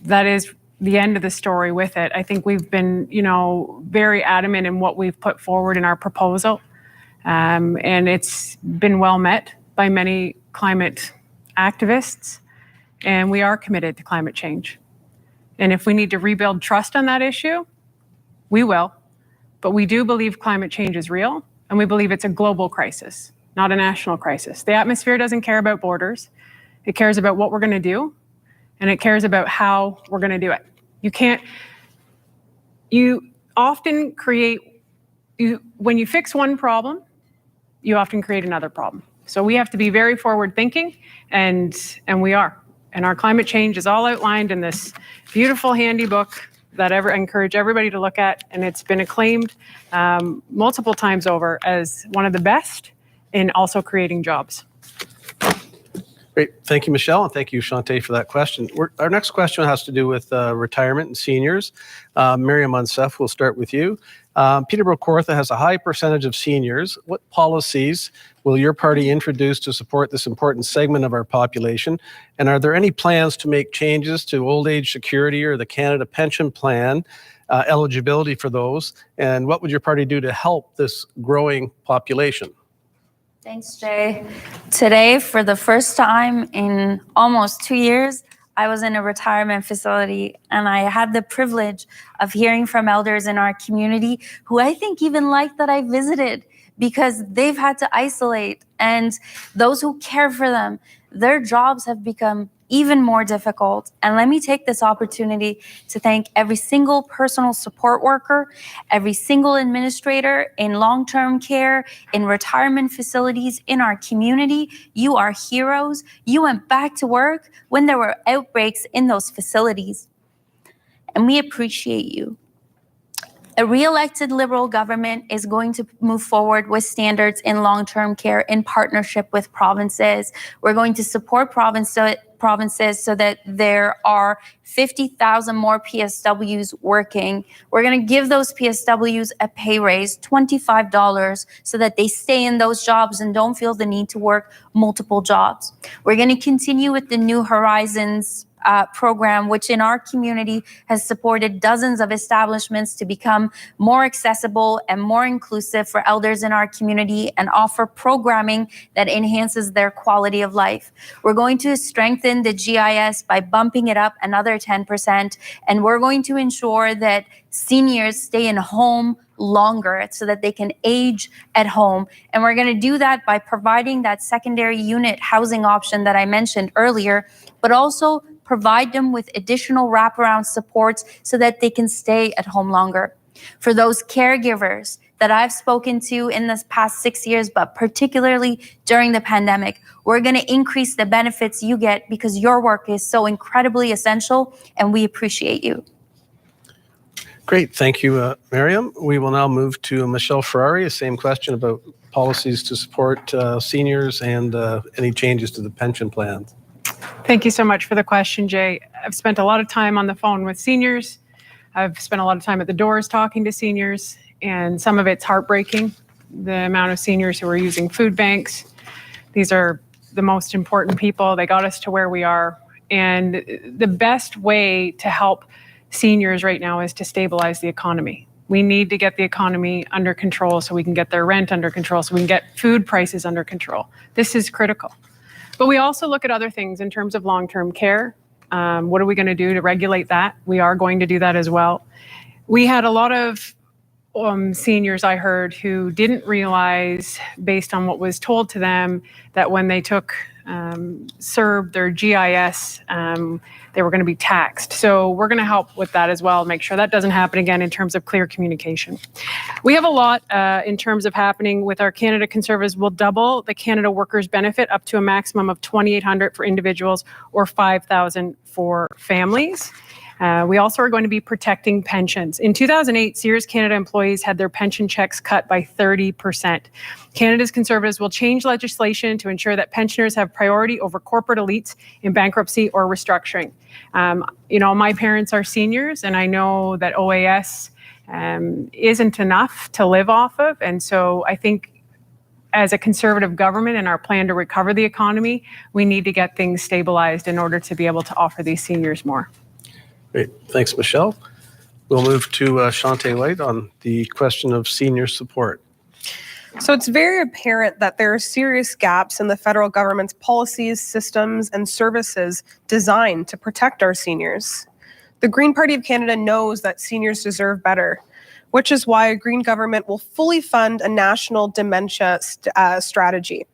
That is the end of the story with it. I think we've been, very adamant in what we've put forward in our proposal, and it's been well met by many climate activists, and we are committed to climate change. And if we need to rebuild trust on that issue, we will. But we do believe climate change is real, and we believe it's a global crisis, not a national crisis. The atmosphere doesn't care about borders. It cares about what we're going to do, and it cares about how we're going to do it. When you fix one problem, you often create another problem. So we have to be very forward thinking, and we are. And our climate change is all outlined in this beautiful handy book that I encourage everybody to look at, and it's been acclaimed multiple times over as one of the best in also creating jobs. Great. Thank you, Michelle, and thank you, Shante, for that question. Our next question has to do with retirement and seniors. Miriam Munsef, we'll start with you. Peterborough-Kawartha has a high percentage of seniors. What policies will your party introduce to support this important segment of our population? And are there any plans to make changes to old age security or the Canada Pension Plan eligibility for those? And what would your party do to help this growing population? Thanks, Jay. Today, for the first time in almost 2 years, I was in a retirement facility, and I had the privilege of hearing from elders in our community who I think even like that I visited because they've had to isolate, and those who care for them, their jobs have become even more difficult. And let me take this opportunity to thank every single personal support worker, every single administrator in long-term care, in retirement facilities, in our community. You are heroes. You went back to work when there were outbreaks in those facilities. And we appreciate you. A re-elected Liberal government is going to move forward with standards in long-term care in partnership with provinces. We're going to support provinces so that there are 50,000 more PSWs working. We're going to give those PSWs a pay raise, $25, so that they stay in those jobs and don't feel the need to work multiple jobs. We're going to continue with the New Horizons program, which in our community has supported dozens of establishments to become more accessible and more inclusive for elders in our community and offer programming that enhances their quality of life. We're going to strengthen the GIS by bumping it up another 10%, and we're going to ensure that seniors stay in home longer so that they can age at home. And we're going to do that by providing that secondary unit housing option that I mentioned earlier, but also provide them with additional wraparound supports so that they can stay at home longer. For those caregivers that I've spoken to in this past 6 years, but particularly during the pandemic, we're going to increase the benefits you get because your work is so incredibly essential, and we appreciate you. Great. Thank you, Miriam. We will now move to Michelle Ferrari. The same question about policies to support seniors and any changes to the pension plans. Thank you so much for the question, Jay. I've spent a lot of time on the phone with seniors. I've spent a lot of time at the doors talking to seniors, and some of it's heartbreaking, the amount of seniors who are using food banks. These are the most important people. They got us to where we are. And the best way to help seniors right now is to stabilize the economy. We need to get the economy under control so we can get their rent under control, so we can get food prices under control. This is critical. But we also look at other things in terms of long-term care. What are we going to do to regulate that? We are going to do that as well. We had a lot of seniors, I heard, who didn't realize, based on what was told to them, that when they served their GIS, they were going to be taxed. So we're going to help with that as well, make sure that doesn't happen again in terms of clear communication. We have a lot in terms of happening with our Canada Conservatives. We'll double the Canada Workers Benefit up to a maximum of $2,800 for individuals or $5,000 for families. We also are going to be protecting pensions. In 2008, Sears Canada employees had their pension checks cut by 30%. Canada's Conservatives will change legislation to ensure that pensioners have priority over corporate elites in bankruptcy or restructuring. My parents are seniors, and I know that OAS isn't enough to live off of. And so I think as a Conservative government and our plan to recover the economy, we need to get things stabilized in order to be able to offer these seniors more. Great. Thanks, Michelle. We'll move to Shante White on the question of senior support. So it's very apparent that there are serious gaps in the federal government's policies, systems, and services designed to protect our seniors. The Green Party of Canada knows that seniors deserve better, which is why a Green government will fully fund a national dementia strategy.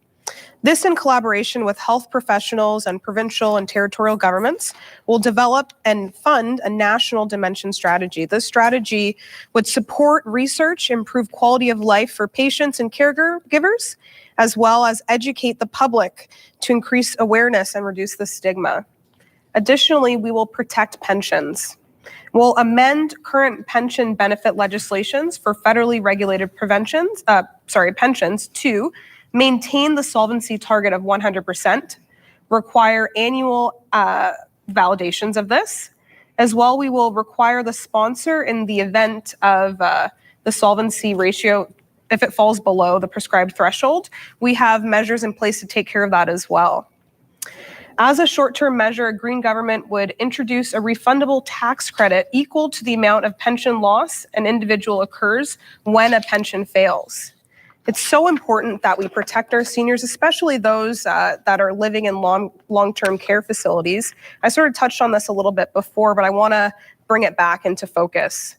This, in collaboration with health professionals and provincial and territorial governments, will develop and fund a national dementia strategy. This strategy would support research, improve quality of life for patients and caregivers, as well as educate the public to increase awareness and reduce the stigma. Additionally, we will protect pensions. We'll amend current pension benefit legislations for federally regulated pensions to maintain the solvency target of 100%, require annual validations of this. As well, we will require the sponsor in the event of the solvency ratio, if it falls below the prescribed threshold, we have measures in place to take care of that as well. As a short-term measure, a Green government would introduce a refundable tax credit equal to the amount of pension loss an individual occurs when a pension fails. It's so important that we protect our seniors, especially those that are living in long-term care facilities. I sort of touched on this a little bit before, but I want to bring it back into focus.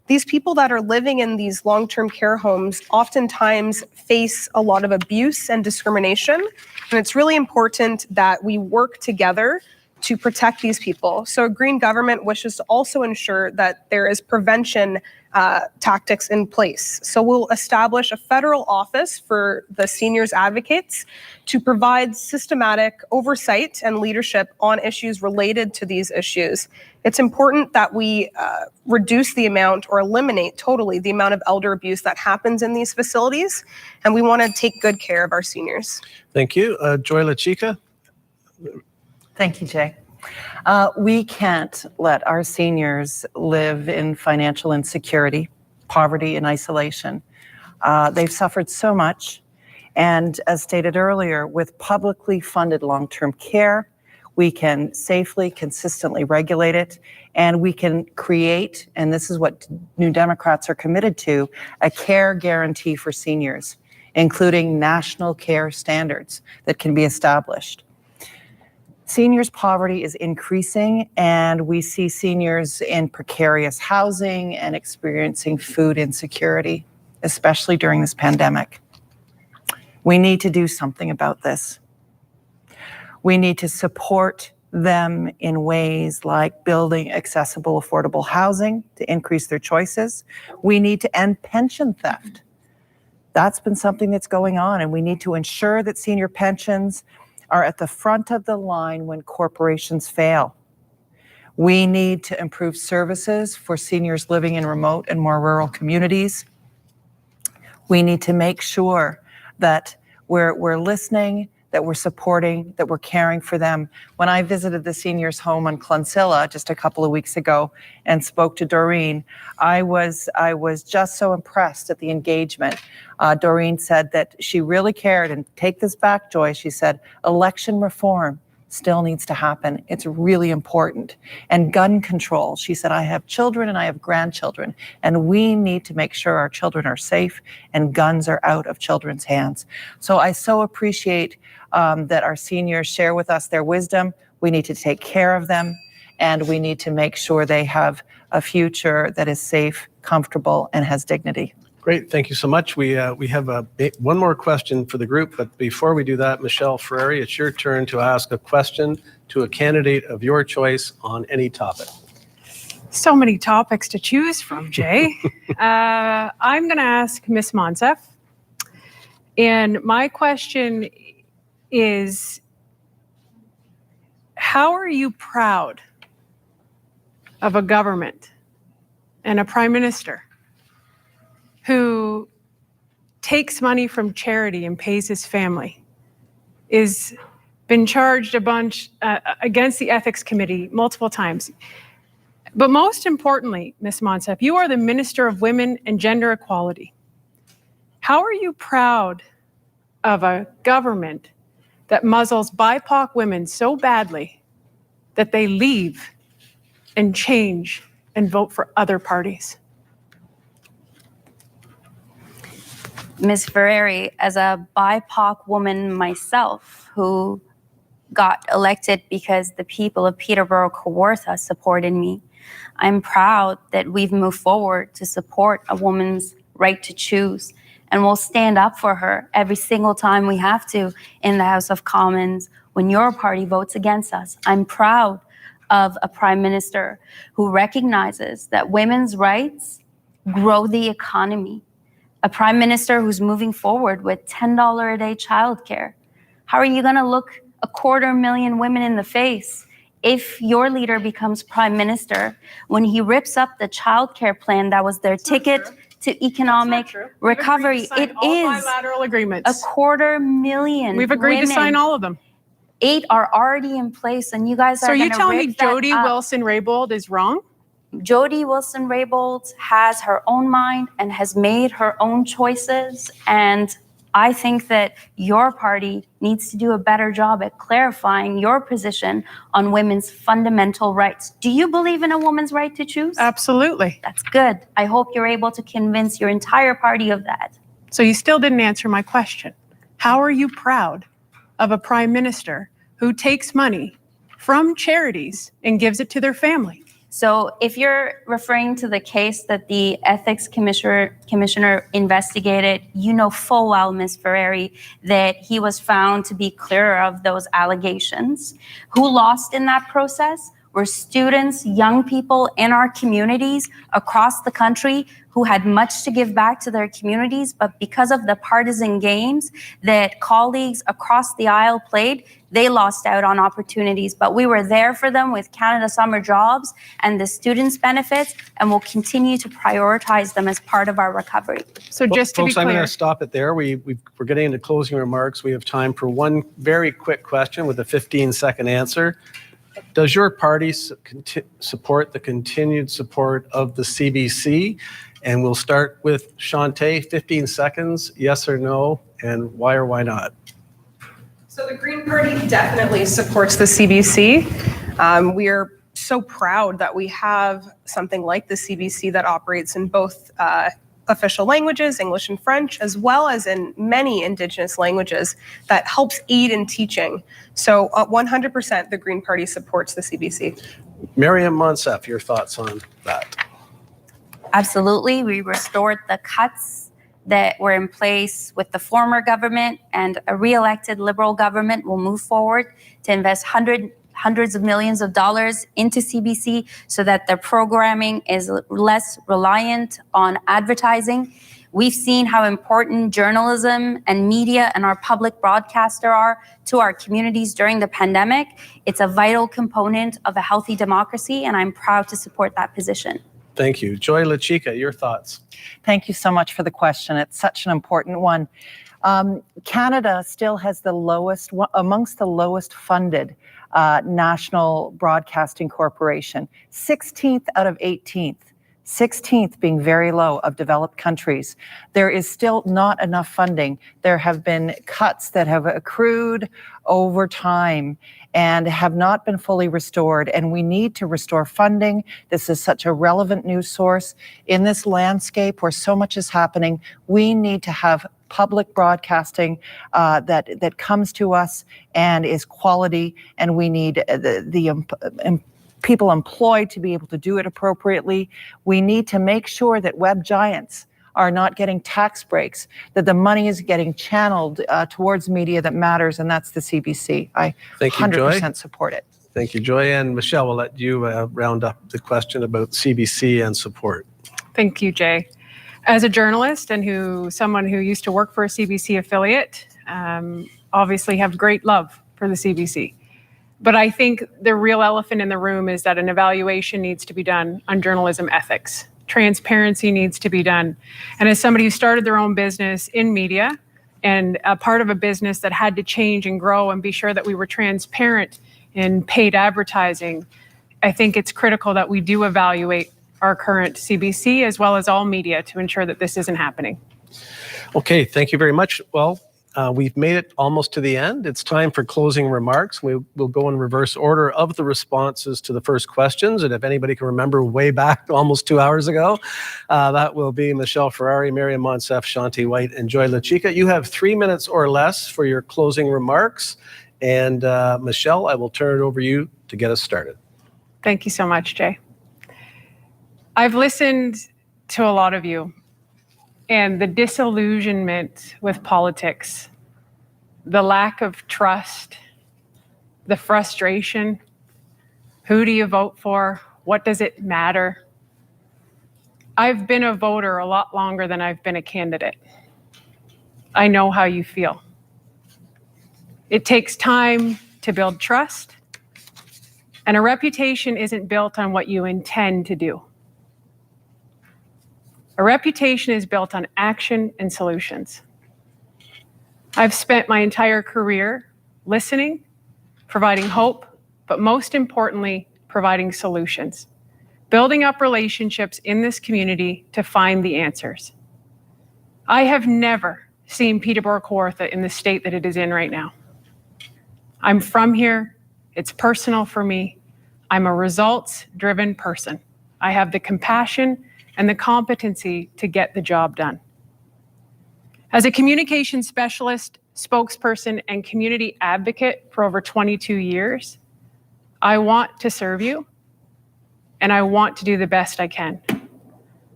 These people that are living in these long-term care homes oftentimes face a lot of abuse and discrimination, and it's really important that we work together to protect these people. So a Green government wishes to also ensure that there is prevention tactics in place. So we'll establish a federal office for the seniors advocates to provide systematic oversight and leadership on issues related to these issues. It's important that we reduce the amount or eliminate totally the amount of elder abuse that happens in these facilities, and we want to take good care of our seniors. Thank you. Joy La Chica. Thank you, Jay. We can't let our seniors live in financial insecurity, poverty, and isolation. They've suffered so much. And as stated earlier, with publicly funded long-term care, we can safely, consistently regulate it, and we can create, and this is what New Democrats are committed to, a care guarantee for seniors, including national care standards that can be established. Seniors' poverty is increasing, and we see seniors in precarious housing and experiencing food insecurity, especially during this pandemic. We need to do something about this. We need to support them in ways like building accessible, affordable housing to increase their choices. We need to end pension theft. That's been something that's going on, and we need to ensure that senior pensions are at the front of the line when corporations fail. We need to improve services for seniors living in remote and more rural communities. We need to make sure that we're listening, that we're supporting, that we're caring for them. When I visited the seniors' home on Clonsilla just a couple of weeks ago and spoke to Doreen, I was just so impressed at the engagement. Doreen said that she really cared, and take this back, Joy, she said, election reform still needs to happen. It's really important. And gun control, she said, I have children and I have grandchildren, and we need to make sure our children are safe and guns are out of children's hands. So I so appreciate that our seniors share with us their wisdom. We need to take care of them, and we need to make sure they have a future that is safe, comfortable, and has dignity. Great, thank you so much. We have one more question for the group, but before we do that, Michelle Ferrari, it's your turn to ask a question to a candidate of your choice on any topic. So many topics to choose from, Jay. I'm going to ask Ms. Monsef, and my question is, how are you proud of a government and a prime minister who takes money from charity and pays his family, is been charged a bunch against the ethics committee multiple times? But most importantly, Ms. Monsef, you are the Minister of Women and Gender Equality. How are you proud of a government that muzzles BIPOC women so badly that they leave and change and vote for other parties? Ms. Ferrari, as a BIPOC woman myself who got elected because the people of Peterborough-Kawartha supported me, I'm proud that we've moved forward to support a woman's right to choose, and we'll stand up for her every single time we have to in the House of Commons when your party votes against us. I'm proud of a prime minister who recognizes that women's rights grow the economy. A prime minister who's moving forward with $10 a day childcare. How are you going to look 250,000 women in the face if your leader becomes prime minister when he rips up the childcare plan that was their ticket to economic recovery? It is bilateral agreements. 250,000. We've agreed to sign all of them. 8 are already in place, and you guys are. So are you gonna telling me rip that Jody up. Wilson-Raybould is wrong? Jody Wilson-Raybould has her own mind and has made her own choices, and I think that your party needs to do a better job at clarifying your position on women's fundamental rights. Do you believe in a woman's right to choose? Absolutely. That's good. I hope you're able to convince your entire party of that. So you still didn't answer my question. How are you proud of a prime minister who takes money from charities and gives it to their family? So if you're referring to the case that the ethics commissioner investigated, you know full well, Ms. Ferrari, that he was found to be clear of those allegations. Who lost in that process were students, young people in our communities across the country who had much to give back to their communities, but because of the partisan games that colleagues across the aisle played, they lost out on opportunities. But we were there for them with Canada Summer Jobs and the students' benefits, and we'll continue to prioritize them as part of our recovery. So just to be Folks, I'm going clear, to stop it there. We're getting into closing remarks. We have time for one very quick question with a 15-second answer. Does your party support the continued support of the CBC? And we'll start with Shantae, 15 seconds, yes or no, and why or why not? So the Green Party definitely supports the CBC. We are so proud that we have something like the CBC that operates in both official languages, English and French, as well as in many Indigenous languages that helps aid in teaching. So 100% the Green Party supports the CBC. Miriam Monsef, your thoughts on that? Absolutely. We restored the cuts that were in place with the former government, and a re-elected Liberal government will move forward to invest hundreds of millions of dollars into CBC so that their programming is less reliant on advertising. We've seen how important journalism and media and our public broadcaster are to our communities during the pandemic. It's a vital component of a healthy democracy, and I'm proud to support that position. Thank you. Joy LaChica, your thoughts? Thank you so much for the question. It's such an important one. Canada still has amongst the lowest funded national broadcasting corporation, 16th out of 18th. 16th being very low of developed countries. There is still not enough funding. There have been cuts that have accrued over time and have not been fully restored, and we need to restore funding. This is such a relevant news source. In this landscape where so much is happening, we need to have public broadcasting that comes to us and is quality, and we need the people employed to be able to do it appropriately. We need to make sure that web giants are not getting tax breaks, that the money is getting channeled towards media that matters, and that's the CBC. I 100% support it. Thank you, Joy. And Michelle, we'll let you round up the question about CBC and support. thank you, Jay. As a journalist and someone who used to work for a CBC affiliate, obviously have great love for the CBC. But I think the real elephant in the room is that an evaluation needs to be done on journalism ethics. Transparency needs to be done. And as somebody who started their own business in media and a part of a business that had to change and grow and be sure that we were transparent in paid advertising, I think it's critical that we do evaluate our current CBC as well as all media to ensure that this isn't happening. Okay, thank you very much. Well, we've made it almost to the end. It's time for closing remarks. We'll go in reverse order of the responses to the first questions. And if anybody can remember way back almost 2 hours ago, that will be Michelle Ferrari, Miriam Monsef, Shantae White, and Joy LaChica. You have 3 minutes or less for your closing remarks. And Michelle, I will turn it over to you to get us started. Thank you so much, Jay. I've listened to a lot of you, and the disillusionment with politics, the lack of trust, the frustration. Who do you vote for? What does it matter? I've been a voter a lot longer than I've been a candidate. I know how you feel. It takes time to build trust, and a reputation isn't built on what you intend to do. A reputation is built on action and solutions. I've spent my entire career listening, providing hope, but most importantly, providing solutions, building up relationships in this community to find the answers. I have never seen Peterborough-Kawartha in the state that it is in right now. I'm from here. It's personal for me. I'm a results-driven person. I have the compassion and the competency to get the job done. As a communication specialist, spokesperson, and community advocate for over 22 years, I want to serve you, and I want to do the best I can.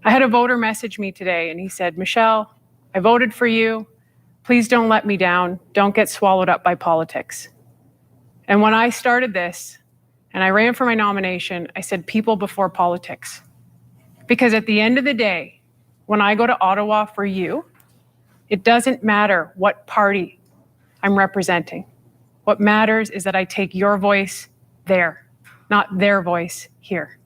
I had a voter message me today, and he said, Michelle, I voted for you. Please don't let me down. Don't get swallowed up by politics. And when I started this, and I ran for my nomination, I said people before politics. Because at the end of the day, when I go to Ottawa for you, it doesn't matter what party I'm representing. What matters is that I take your voice there, not their voice here.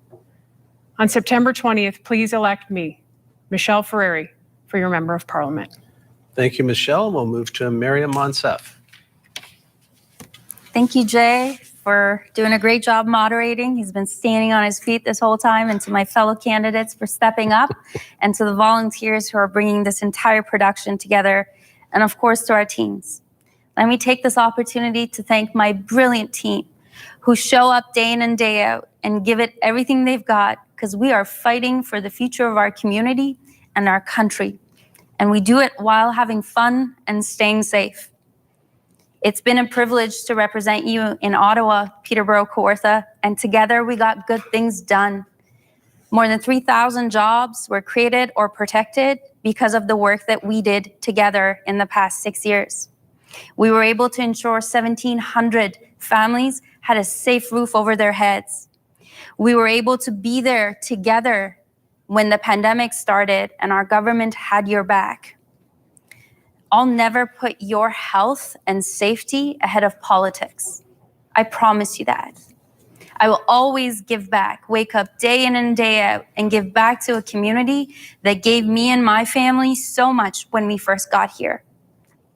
On September 20th, please elect me, Michelle Ferreri, for your Member of Parliament. Thank you, Michelle. We'll move to Miriam Monsef. Thank you, Jay, for doing a great job moderating. He's been standing on his feet this whole time, and to my fellow candidates for stepping up, and to the volunteers who are bringing this entire production together, and of course to our teams. Let me take this opportunity to thank my brilliant team who show up day in and day out and give it everything they've got, because we are fighting for the future of our community and our country. And we do it while having fun and staying safe. It's been a privilege to represent you in Ottawa, Peterborough, Kawartha, and together we got good things done. More than 3,000 jobs were created or protected because of the work that we did together in the past 6 years. We were able to ensure 1,700 families had a safe roof over their heads. We were able to be there together when the pandemic started and our government had your back. I'll never put your health and safety ahead of politics. I promise you that. I will always give back, wake up day in and day out, and give back to a community that gave me and my family so much when we first got here.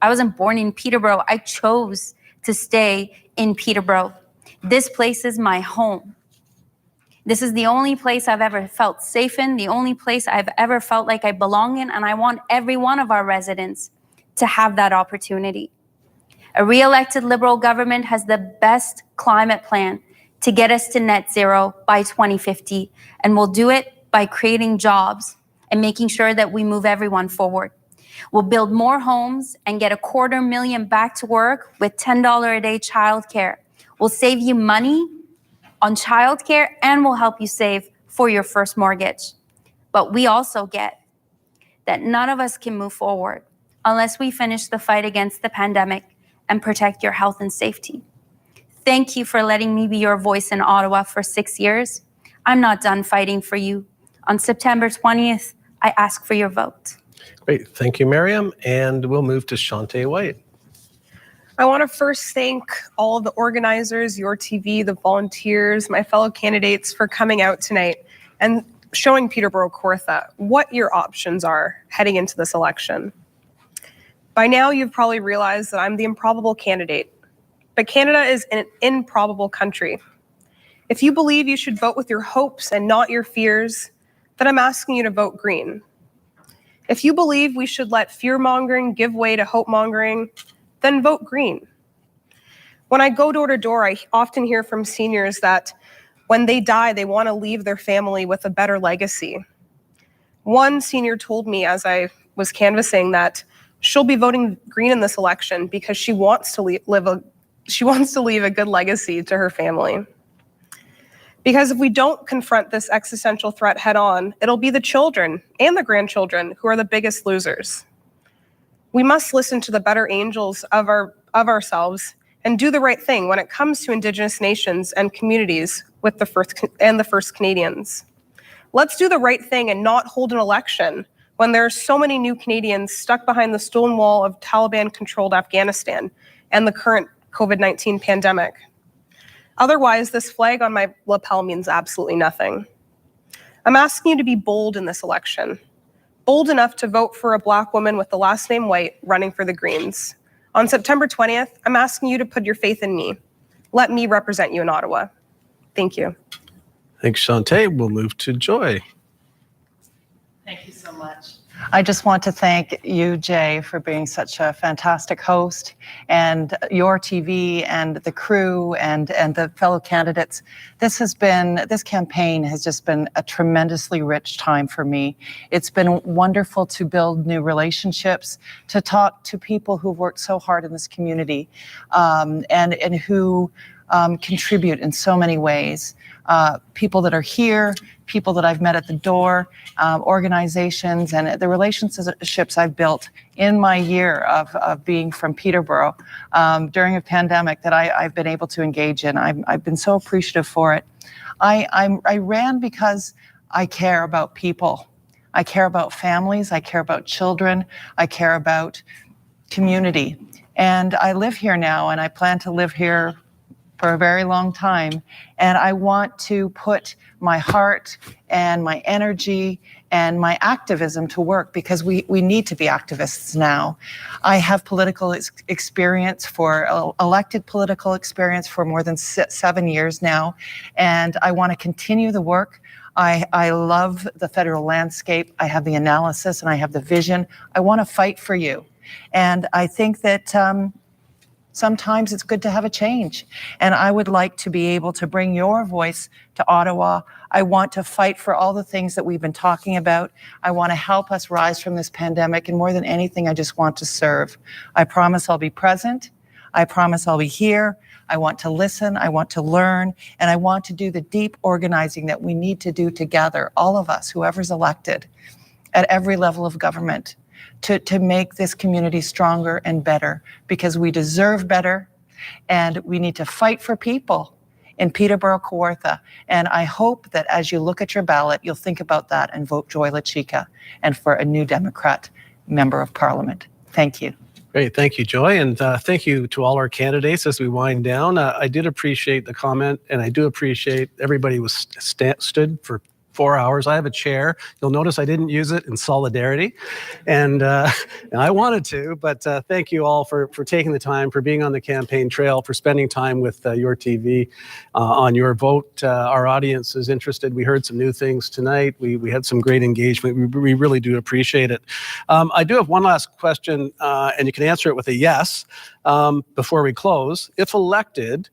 I wasn't born in Peterborough. I chose to stay in Peterborough. This place is my home. This is the only place I've ever felt safe in, the only place I've ever felt like I belong in, and I want every one of our residents to have that opportunity. A re-elected Liberal government has the best climate plan to get us to net zero by 2050, and we'll do it by creating jobs and making sure that we move everyone forward. We'll build more homes and get 250,000 back to work with $10 a day childcare. We'll save you money on childcare and we'll help you save for your first mortgage. But we also get that none of us can move forward unless we finish the fight against the pandemic and protect your health and safety. Thank you for letting me be your voice in Ottawa for 6 years. I'm not done fighting for you. On September 20th, I ask for your vote. Great. Thank you, Miriam. And we'll move to Shante White. I want to first thank all of the organizers, Your TV, the volunteers, my fellow candidates for coming out tonight and showing Peterborough Kawartha what your options are heading into this election. By now, you've probably realized that I'm the improbable candidate, but Canada is an improbable country. If you believe you should vote with your hopes and not your fears, then I'm asking you to vote green. If you believe we should let fear-mongering give way to hope-mongering, then vote green. When I go door to door, I often hear from seniors that when they die, they want to leave their family with a better legacy. One senior told me as I was canvassing that she'll be voting green in this election because she wants to leave a good legacy to her family. Because if we don't confront this existential threat head on, it'll be the children and the grandchildren who are the biggest losers. We must listen to the better angels of ourselves and do the right thing when it comes to Indigenous nations and communities with the First Canadians. Let's do the right thing and not hold an election when there are so many new Canadians stuck behind the stone wall of Taliban-controlled Afghanistan and the current COVID-19 pandemic. Otherwise, this flag on my lapel means absolutely nothing. I'm asking you to be bold in this election. Bold enough to vote for a Black woman with the last name White running for the Greens. On September 20th, I'm asking you to put your faith in me. Let me represent you in Ottawa. Thank you. Thanks, Shante. We'll move to Joy. Thank you so much. I just want to thank you, Jay, for being such a fantastic host, and Your TV and the crew and the fellow candidates. This campaign has just been a tremendously rich time for me. It's been wonderful to build new relationships, to talk to people who've worked so hard in this community, and who contribute in so many ways. People that are here, people that I've met at the door, organizations, and the relationships I've built in my year of being from Peterborough during a pandemic that I've been able to engage in. I've been so appreciative for it. I ran because I care about people. I care about families. I care about children. I care about community. And I live here now, and I plan to live here for a very long time. And I want to put my heart and my energy and my activism to work, because we need to be activists now. I have political experience elected political experience for more than 7 years now. And I want to continue the work. I love the federal landscape. I have the analysis and I have the vision. I want to fight for you. And I think that sometimes it's good to have a change. And I would like to be able to bring your voice to Ottawa. I want to fight for all the things that we've been talking about. I want to help us rise from this pandemic. And more than anything, I just want to serve. I promise I'll be present. I promise I'll be here. I want to listen, I want to learn, and I want to do the deep organizing that we need to do together, all of us, whoever's elected, at every level of government, to make this community stronger and better, because we deserve better, and we need to fight for people in Peterborough, Kawartha. And I hope that as you look at your ballot, you'll think about that and vote Joy LaChica and for a New Democrat Member of Parliament. Thank you. Great. Thank you, Joy. And thank you to all our candidates as we wind down. I did appreciate the comment, and I do appreciate everybody was stood for 4 hours. I have a chair. You'll notice I didn't use it in solidarity, and I wanted to, but thank you all for taking the time, for being on the campaign trail, for spending time with Your TV on Your Vote. Our audience is interested. We heard some new things tonight. We had some great engagement. We really do appreciate it. I do have one last question, and you can answer it with a yes before we close. If elected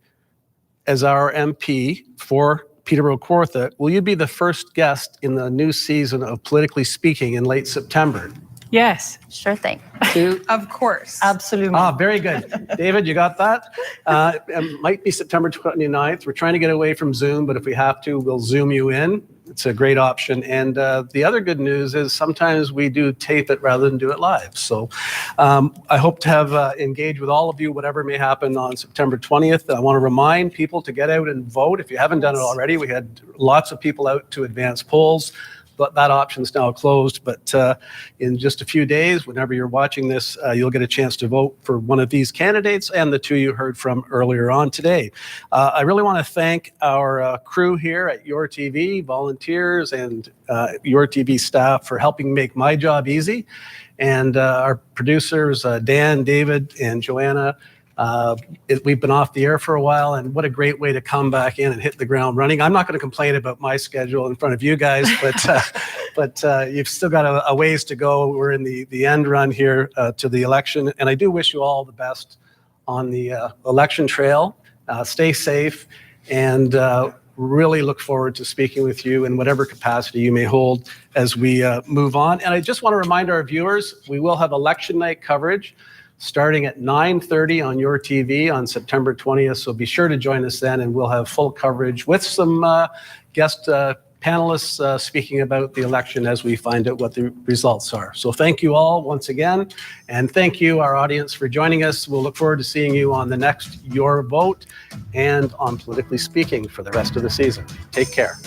as our MP for Peterborough-Kawartha, will you be the first guest in the new season of Politically Speaking in late September? Yes. Sure thing. Of course. Absolutely. Very good. David, you got that? It might be September 29th. We're trying to get away from Zoom, but if we have to, we'll Zoom you in. It's a great option. And the other good news is sometimes we do tape it rather than do it live. So I hope to have engaged with all of you, whatever may happen on September 20th. I want to remind people to get out and vote. If you haven't done it already, we had lots of people out to advance polls, but that option's now closed. But in just a few days, whenever you're watching this, you'll get a chance to vote for one of these candidates and the two you heard from earlier on today. I really want to thank our crew here at Your TV, volunteers, and Your TV staff for helping make my job easy. And our producers, Dan, David, and Joanna. We've been off the air for a while, and what a great way to come back in and hit the ground running. I'm not going to complain about my schedule in front of you guys, but you've still got a ways to go. We're in the end run here to the election, and I do wish you all the best on the election trail. Stay safe, and really look forward to speaking with you in whatever capacity you may hold as we move on. And I just want to remind our viewers, we will have election night coverage starting at 9:30 on Your TV on September 20th. So be sure to join us then, and we'll have full coverage with some guest panelists speaking about the election as we find out what the results are. So thank you all once again, and thank you, our audience, for joining us. We'll look forward to seeing you on the next Your Vote and on Politically Speaking for the rest of the season. Take care.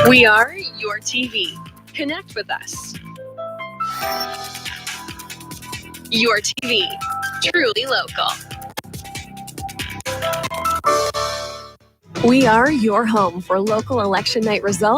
We are your TV. Connect with us. Your TV, truly local. We are your home for local election night results.